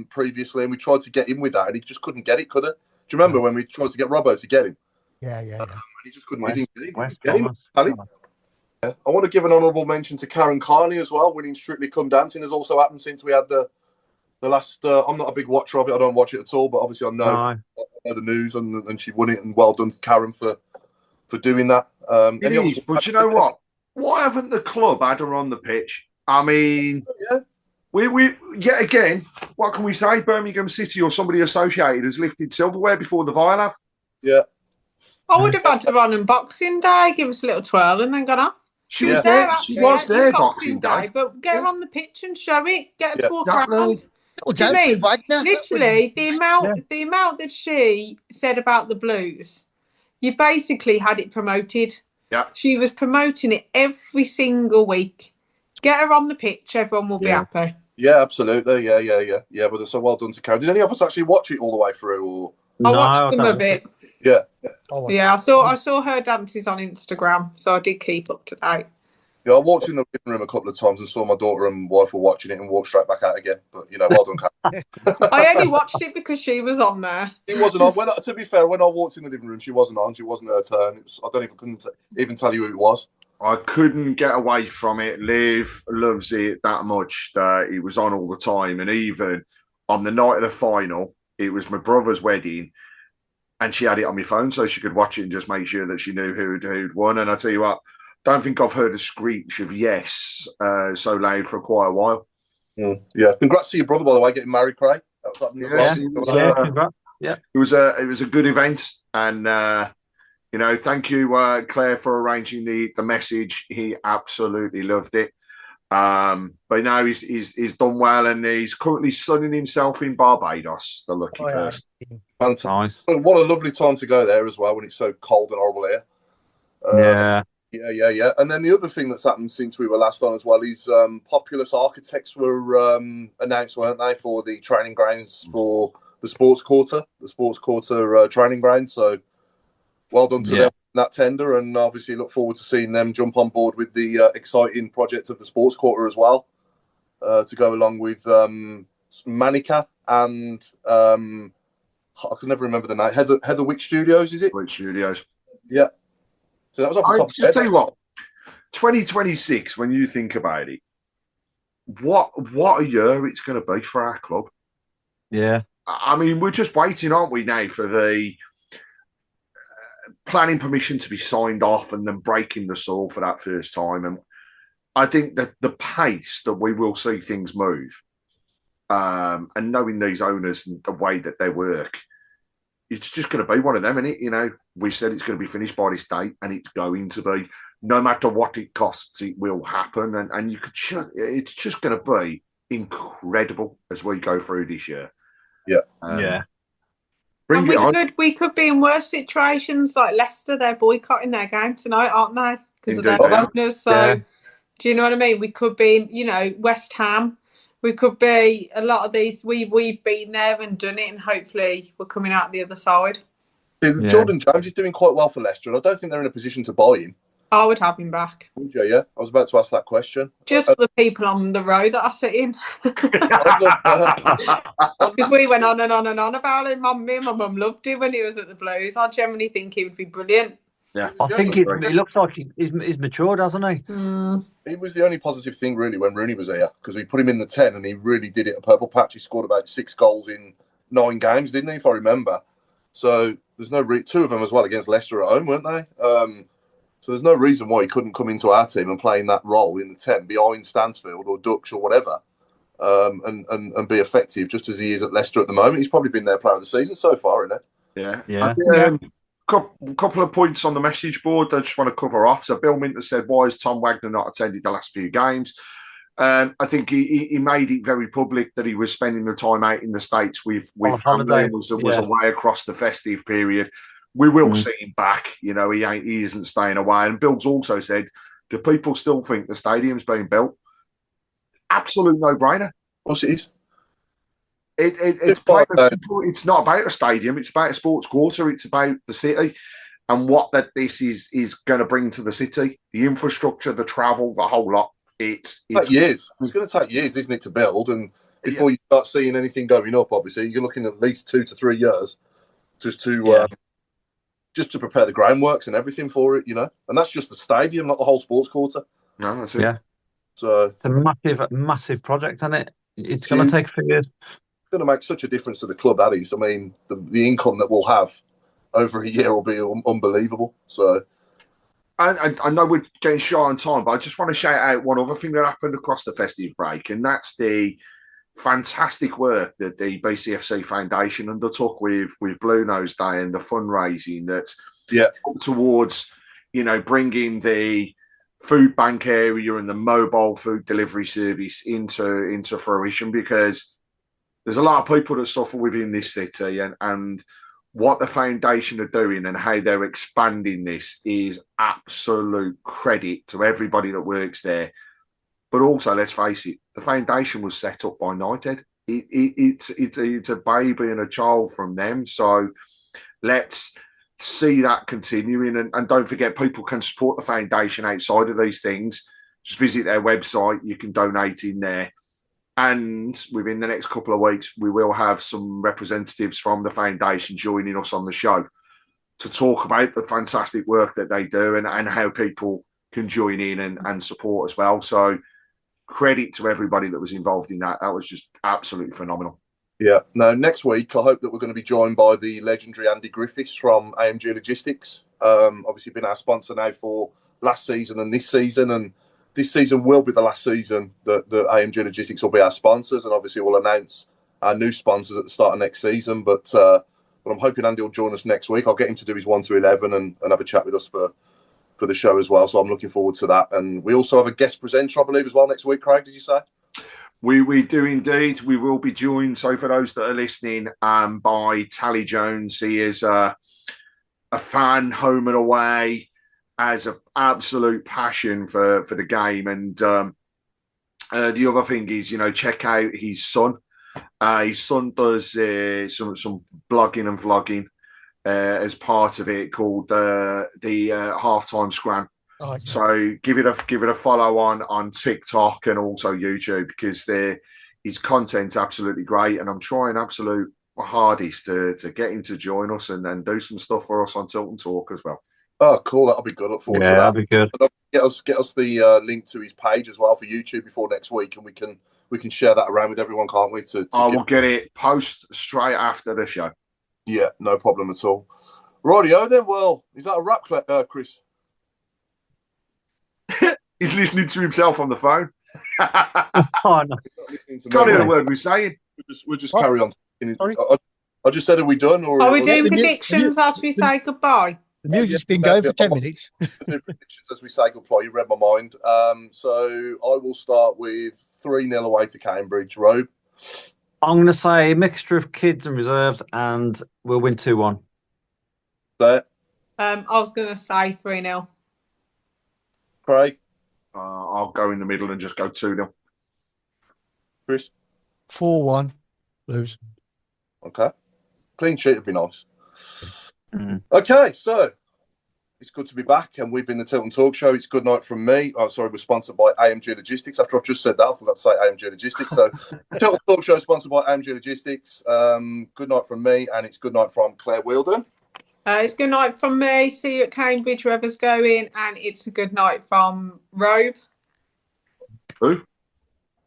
previously, and we tried to get him with that, and he just couldn't get it, could he? Do you remember when we tried to get Robbo to get him?
Yeah.
And he just couldn't. He didn't
West
get him. Yeah. I want to give an honourable mention to Karen Carney as well, winning Strictly Come Dancing has also happened since we had the last. I'm not a big watcher of it. I don't watch it at all, but obviously I know the news, and she won it, and well done to Karen for doing that.
It is, but you know what? Why haven't the club had her on the pitch? I mean, we yet again, what can we say? Birmingham City or somebody associated has lifted silverware before the Vile have.
Yeah.
I would have had her on Boxing Day, give us a little twirl, and then gone off.
She was there. She was there Boxing Day,
but get her on the pitch and show it. Get her to walk around.
Oh,
Do you mean, literally, the amount that she said about the Blues, you basically had it promoted.
Yeah.
She was promoting it every single week. Get her on the pitch, everyone will be happy.
Yeah, absolutely. Yeah. But so well done to Karen. Did any of us actually watch it all the way through? Or
I watched some of it.
Yeah.
Yeah, I saw her dances on Instagram, so I did keep up to date.
Yeah, I walked in the living room a couple of times and saw my daughter and wife were watching it and walked straight back out again. But well done, Karen.
I only watched it because she was on there.
She wasn't on. To be fair, when I walked in the living room, she wasn't on. She wasn't her turn. Couldn't even tell you who it was.
I couldn't get away from it. Liv loves it that much that it was on all the time. And even on the night of the final, it was my brother's wedding, and she had it on my phone so she could watch it and just make sure that she knew who'd won. And I tell you what, don't think I've heard a screech of yes so loud for quite a while.
Yeah, congrats to your brother, by the way, getting married, Craig. That was happening as well.
Congrats. Yeah,
it was a good event, and thank you, Claire, for arranging the message. He absolutely loved it. But now he's done well, and he's currently sunning himself in Barbados. The lucky person.
Fantastic! What a lovely time to go there as well when it's so cold and horrible here. Yeah. And then the other thing that's happened since we were last on as well is Populous Architects were announced, weren't they, for the training grounds for the Sports Quarter, training ground. So well done to them in that tender, and obviously look forward to seeing them jump on board with the exciting project of the Sports Quarter as well, to go along with Manica and I can never remember the name. Heather Wick Studios, is it?
Wick Studios.
Yeah. So that was off the top of my head.
Tell you what, 2026, when you think about it, what a year it's going to be for our club.
Yeah.
I mean, we're just waiting, aren't we, now, for the planning permission to be signed off and then breaking the soil for that first time. And I think that the pace that we will see things move, and knowing these owners and the way that they work, it's just going to be one of them, isn't it? We said it's going to be finished by this date, and it's going to be. No matter what it costs, it will happen. And you could it's just going to be incredible as we go through this year.
Yeah.
Bring it on.
We could be in worse situations like Leicester. They're boycotting their game tonight, aren't they? Because of their owners. So, do you know what I mean? We could be, West Ham. We could be a lot of these. We've been there and done it, and hopefully we're coming out the other side.
Jordan James is doing quite well for Leicester, and I don't think they're in a position to buy him.
I would have him back.
Would you? Yeah, I was about to ask that question.
Just for the people on the road that I sit in. Because we went on and on and on about him. Me and my mum loved him when he was at the Blues. I generally think he would be brilliant.
Yeah,
I think it looks like he's matured, hasn't he?
It was the only positive thing, really, when Rooney was here, because we put him in the 10 and he really did it a purple patch. He scored about 6 goals in 9 games, didn't he, if I remember? So there's no 2 of them as well against Leicester at home, weren't they? So there's no reason why he couldn't come into our team and play in that role in the 10 behind Stansfield or Dux or whatever, and be effective just as he is at Leicester at the moment. He's probably been their player of the season so far, isn't it?
Yeah. Couple of points on the message board I just want to cover off. So Bill Minter said, why has Tom Wagner not attended the last few games? I think he made it very public that he was spending the time out in the States with family and was away across the festive period. We will see him back. He isn't staying away. And Bill's also said, do people still think the stadium's being built? Absolute no-brainer.
Of course it is.
It's not about a stadium. It's about a sports quarter. It's about the city and what this is going to bring to the city. The infrastructure, the travel, the whole lot. It's
years. It's going to take years, isn't it, to build? And before you start seeing anything going up. Obviously, you're looking at least 2 to 3 years just to prepare the groundworks and everything for it, and that's just the stadium, not the whole sports quarter.
No, that's it.
Yeah.
So
it's a massive project, isn't it? It's going to take a few years.
It's going to make such a difference to the club, that is. I mean, the income that we'll have over a year will be unbelievable. So,
I know we're getting short on time, but I just want to shout out one other thing that happened across the festive break, and that's the fantastic work that the BCFC Foundation undertook with Blue Nose Day and the fundraising that's towards, bringing the food bank area and the mobile food delivery service into fruition, because there's a lot of people that suffer within this city, and what the foundation are doing and how they're expanding this is absolute credit to everybody that works there. But also, let's face it, the foundation was set up by Knighthead. It's a baby and a child from them. So let's see that continuing. And don't forget, people can support the foundation outside of these things. Just visit their website. You can donate in there. And within the next couple of weeks, we will have some representatives from the foundation joining us on the show to talk about the fantastic work that they do and how people can join in and support as well. So credit to everybody that was involved in that. That was just absolutely phenomenal.
Yeah. Now, next week, I hope that we're going to be joined by the legendary Andy Griffiths from AMG Logistics. Obviously, been our sponsor now for last season and this season. And this season will be the last season that AMG Logistics will be our sponsors. And obviously, we'll announce our new sponsors at the start of next season. But I'm hoping Andy will join us next week. I'll get him to do his 1 to 11 and have a chat with us for the show as well. So I'm looking forward to that. And we also have a guest presenter, I believe, as well next week. Craig, did you say?
We do indeed. We will be joined. So for those that are listening, by Tally Jones. He is a fan home and away, has an absolute passion for the game. And the other thing is, check out his son. His son does some blogging and vlogging as part of it, called the Halftime Scram. Oh, yeah. So give it a follow on TikTok and also YouTube, because his content's absolutely great, and I'm trying absolute hardest to get him to join us and do some stuff for us on Tilton Talk as well.
Oh, cool! That'll be good. Look forward to that.
That'll be good.
Get us the link to his page as well for YouTube before next week, and we can share that around with everyone, can't we?
We'll get it post straight after the show.
Yeah, no problem at all. Rightio then. Well, is that a wrap, Chris?
He's listening to himself on the phone.
Oh, no.
Can't hear a word we're saying.
We'll just carry on. I just said, are we done? Or
are we doing predictions as we say goodbye?
The music's been going for 10 minutes.
Predictions as we say goodbye. You read my mind. So I will start with 3-0 away to Cambridge. Robe?
I'm going to say a mixture of kids and reserves, and we'll win 2-1.
There.
I was going to say 3-0.
Craig?
I'll go in the middle and just go 2-0.
Chris?
4-1. Blues.
Okay. Clean sheet would be nice. Okay, so it's good to be back, and we've been the Tilton Talk Show. It's good night from me. Oh, sorry, we're sponsored by AMG Logistics. After I've just said that, I forgot to say AMG Logistics. So Tilton Talk Show sponsored by AMG Logistics. Good night from me, and it's good night from Claire Wheeldon.
It's good night from me. See you at Cambridge, whoever's going, and it's a good night from Robe.
Who?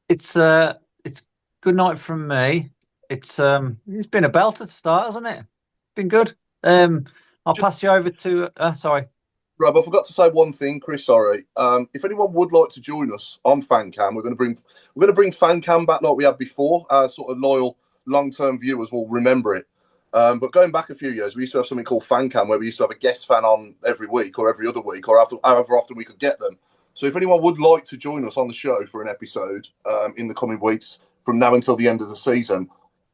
It's good night from me. It's been a belter to start, hasn't it? Been good. I'll pass you over to. Sorry,
Rob. I forgot to say one thing, Chris. Sorry. If anyone would like to join us on FanCam, we're going to bring FanCam back like we had before. Our sort of loyal, long-term viewers will remember it. But going back a few years, we used to have something called FanCam, where we used to have a guest fan on every week or every other week, or however often we could get them. So if anyone would like to join us on the show for an episode in the coming weeks, from now until the end of the season,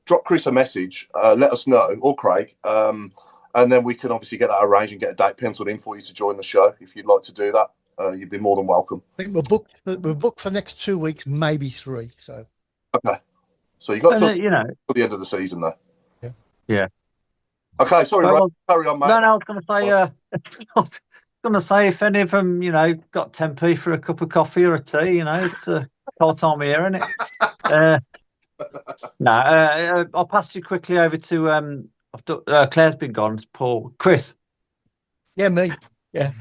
drop Chris a message, let us know, or Craig, and then we can obviously get that arranged and get a date penciled in for you to join the show. If you'd like to do that, you'd be more than welcome.
I think we're booked for the next 2 weeks, maybe 3. So
okay, so you got till the end of the season there.
Yeah.
Okay, sorry, Rob. Carry on, mate.
No, I was going to say. I was going to say, if any of them, got 10p for a cup of coffee or a tea, it's a cold time of year, isn't it? No, I'll pass you quickly over to Claire's been gone. It's Paul. Chris.
Yeah, me. Yeah.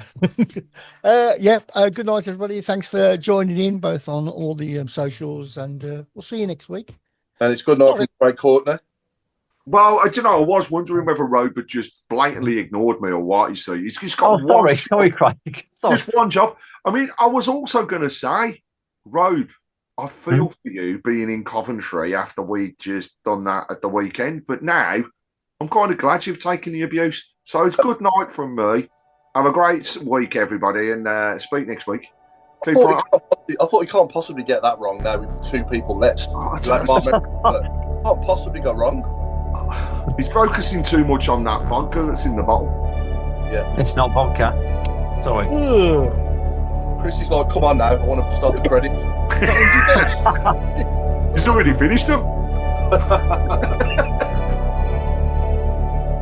Good night, everybody. Thanks for joining in, both on all the socials, and we'll see you next week.
And it's good night from Craig Courtney.
Well, I was wondering whether Robe had just blatantly ignored me or what. He's got one.
Sorry, Craig.
Just one job. I mean, I was also going to say, Robe, I feel for you being in Coventry after we just done that at the weekend, but now I'm kind of glad you've taken the abuse. So it's good night from me. Have a great week, everybody, and speak next week.
I thought you can't possibly get that wrong now with 2 people left. Can't possibly go wrong.
He's focusing too much on that vodka that's in the bottle.
Yeah.
It's not vodka. Sorry.
Chris is like, come on now, I want to start the credits.
He's already finished them.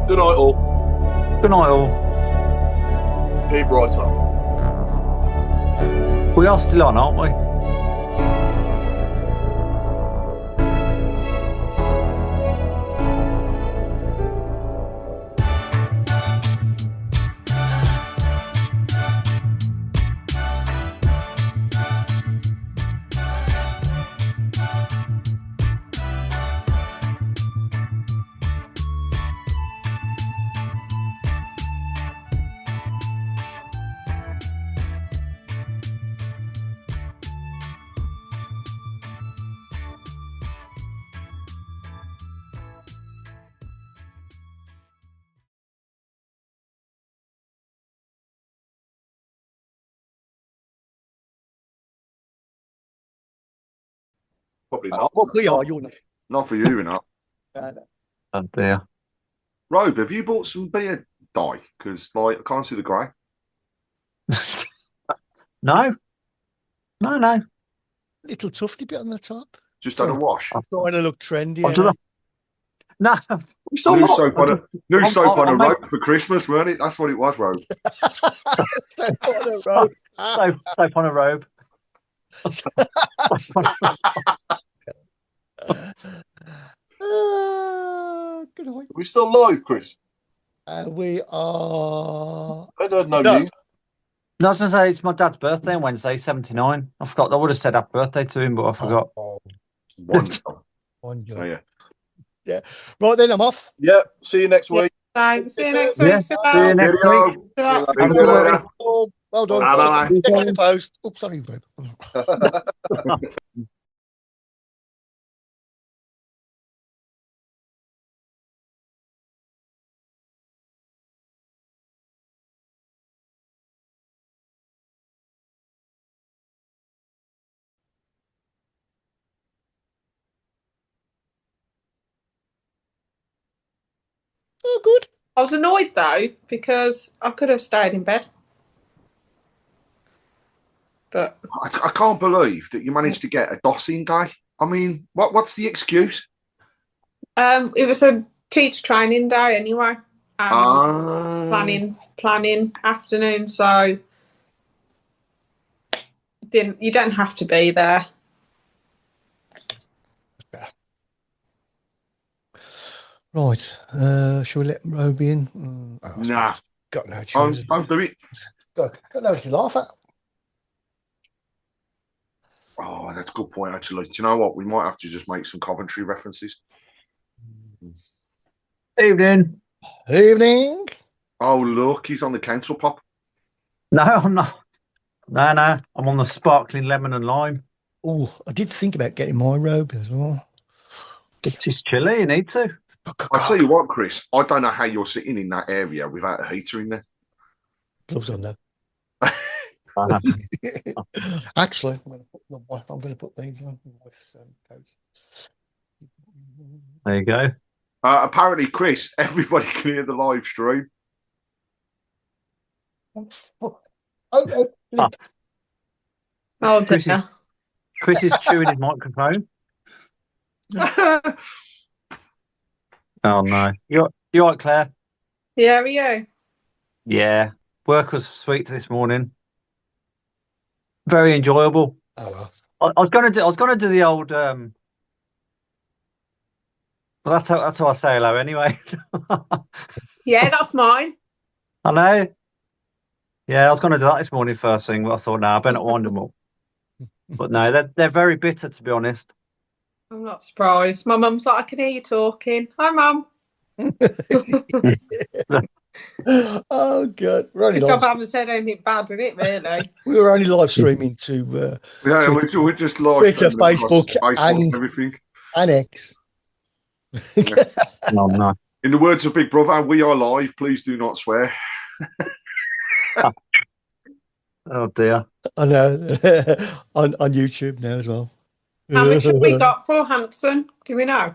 Good night, all.
Good night, all.
Keep right on.
We are still on, aren't we?
Probably not.
Well, we are, you're not.
Not for you, enough.
Oh dear.
Robe, have you bought some beer dye? Because I can't see the grey.
No.
Little tufty bit on the top.
Just had a wash.
Trying to look trendy.
No.
New soap on a rope for Christmas, weren't it? That's what it was, Robe.
Soap on a rope.
Soap on a robe.
Good night. Are we still live, Chris?
We are.
I don't know.
No, I was going to say it's my dad's birthday on Wednesday, 79. I forgot. I would have said happy birthday to him, but I forgot.
Wonderful.
Yeah. Right then, I'm off.
Yeah. See you next week.
Bye. See you next
Yeah.
week.
See you next week.
Have
a good week.
Oh, well done.
Bye-bye.
Check in the post. Oops, sorry, babe. Oh, good.
I was annoyed though because I could have stayed in bed. But
I can't believe that you managed to get a dossing day. I mean, what's the excuse?
it was a teacher training day anyway. Planning afternoon, so you don't have to be there.
Right. Shall we let Roby in?
Nah.
Got no choice.
I'll do it.
Got no to laugh at.
Oh, that's a good point, actually. Do you know what? We might have to just make some Coventry references.
Evening.
Evening.
Oh, look, he's on the council pop.
No, I'm not. No. I'm on the sparkling lemon and lime.
Oh, I did think about getting my robe as well.
It's chilly, you need to.
I'll tell you what, Chris, I don't know how you're sitting in that area without a heater in there.
Gloves on though. Actually, I'm going to put these on.
There you go.
Apparently, Chris, everybody can hear the live stream.
Chris is chewing his microphone. Oh no. You all right, Claire?
Yeah, are you?
Yeah. Work was sweet this morning. Very enjoyable.
Oh well.
I was gonna do the old Well, that's how I say hello anyway.
Yeah, that's mine.
I know. Yeah, I was going to do that this morning first thing, but I thought, no, I better not wind them up. But no, they're very bitter, to be honest.
I'm not surprised. My mum's like, I can hear you talking. Hi, mum.
Oh god, we're only
Good job I
live.
haven't said anything bad in it, really.
We were only live streaming to
Yeah,
Twitter,
we're just live
Twitter,
streaming across
Facebook,
Facebook and everything.
and X.
Yeah.
No, no.
In the words of Big Brother, we are live. Please do not swear.
Oh dear.
I know on YouTube now as well.
How much have we got for Hanson? Do we know?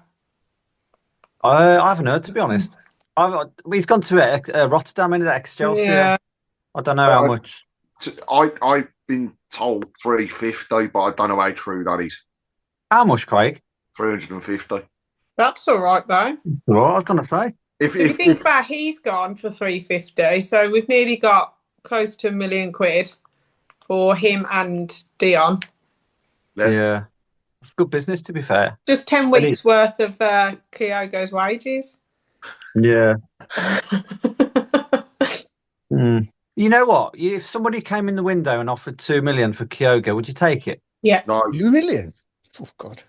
I haven't heard, to be honest. He's gone to Rotterdam in the ex-Chelsea.
Yeah.
I don't know how much.
I've been told 350, but I don't know how true that is.
How much, Craig?
350.
That's all right, though.
What I was going to say.
If you think about he's gone for 350, so we've nearly got close to £1 million for him and Dion.
Yeah.
It's good business, to be fair.
Just 10 weeks worth of Kyogo's wages.
Yeah. You know what? If somebody came in the window and offered 2 million for Kyogo, would you take it?
Yeah.
No.
2 million? Oh God.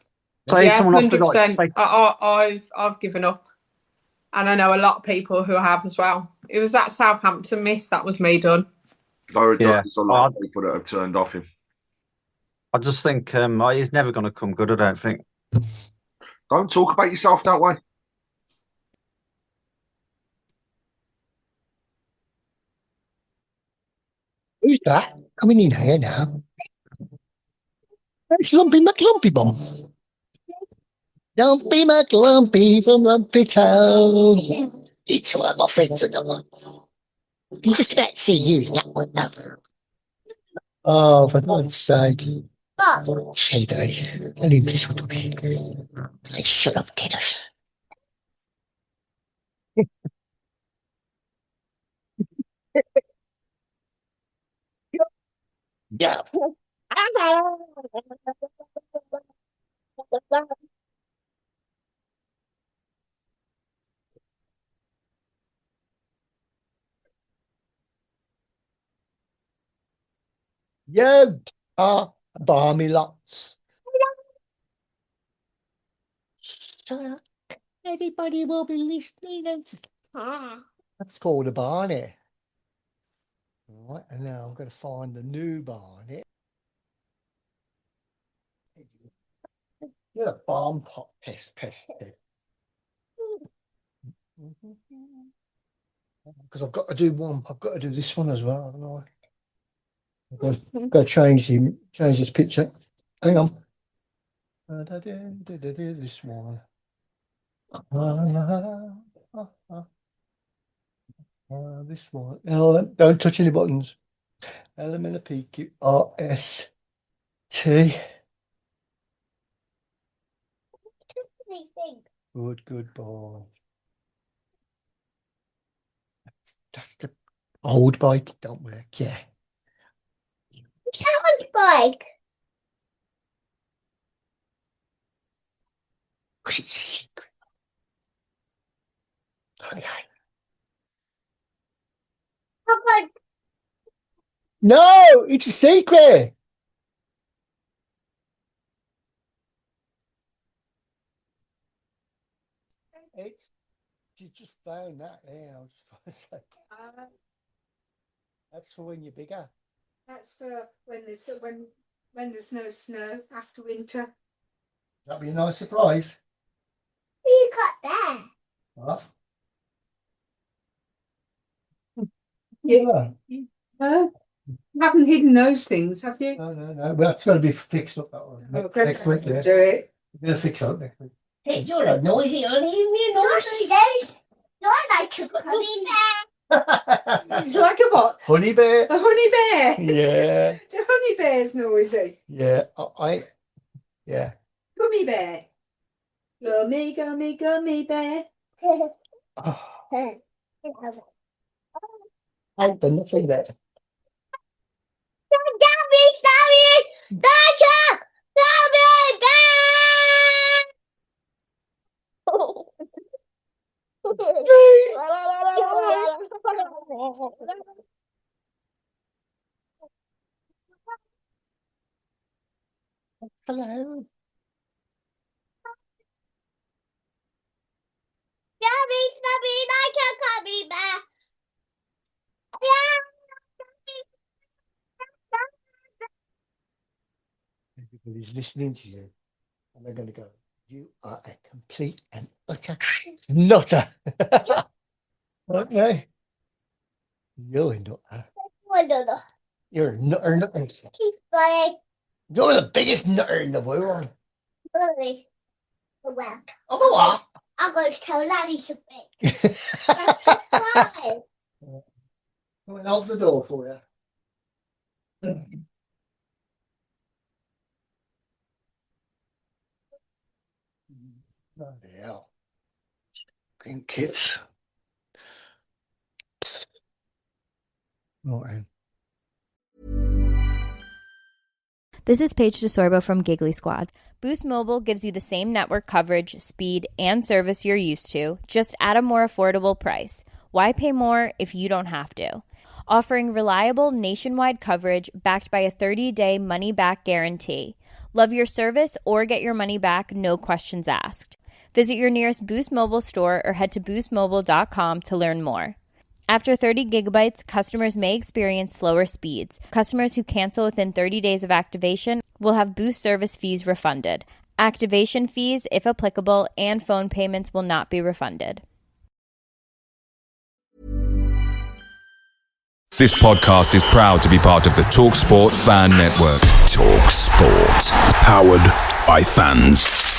So
yeah,
someone
100%.
Offered,
I've given up. And I know a lot of people who have as well. It was that Southampton miss. That was me done.
There's a lot of people that have turned off him.
I just think he's never going to come good, I don't think.
Don't talk about yourself that way.
Who's that coming in here now? It's Lumpy McLumpy Bomb. Lumpy McLumpy from Lumpy Town. It's one of my friends on the one. I can just about see you in that one now. Oh, for God's sake. Cheeto. Tell him to shut up. Say, shut up, kiddo. Yeah. You are balmy lots. Shut up. Everybody will be listening. That's called a Barney. Right, and now I'm going to find the new Barney. You're a bomb pot pest. Because I've got to do one. I've got to do this one as well, haven't I? I've got to change this picture. Hang on. This one. This one. No, don't touch any buttons. LMNPQRST. Good boy. That's the old bike. Don't work. Yeah.
Old bike.
Because it's a secret. Okay. No, it's a secret. You just found that there. I was just trying to say. That's for when you're bigger.
That's for when there's no snow after winter.
That'd be a nice surprise.
What you got there?
What?
Yeah. You haven't hidden those things, have you?
No. Well, that's got to be fixed up that one. Next week, yeah.
Do it.
We're going to fix it up next week.
Hey, you're a noisy, honey. You're noisy. You're like a honey bear. It's like a what?
Honey bear.
A honey bear.
Yeah.
The honey bear's noisy.
Yeah. Yeah.
Gummy bear. Gummy bear.
I've done nothing there. Hello.
Daddy, Snubby, I can't be back.
Everybody's listening to you, and they're going to go, "You are a complete and utter nutter." Okay. You're a nutter. You're a nutter.
Keep playing.
You're the biggest nutter in the world.
Bully. Well,
Oh, what?
I'm going to tell Nanny something. Why?
I'm going to open the door for you. Bloody hell. Green kids. Right.
This is Paige DeSorbo from Giggly Squad. Boost Mobile gives you the same network coverage, speed, and service you're used to, just at a more affordable price. Why pay more if you don't have to? Offering reliable nationwide coverage backed by a 30-day money-back guarantee. Love your service or get your money back, no questions asked. Visit your nearest Boost Mobile store or head to boostmobile.com to learn more. After 30 gigabytes, customers may experience slower speeds. Customers who cancel within 30 days of activation will have Boost service fees refunded. Activation fees, if applicable, and phone payments will not be refunded.
This podcast is proud to be part of the TalkSport Fan Network. TalkSport. Powered by fans.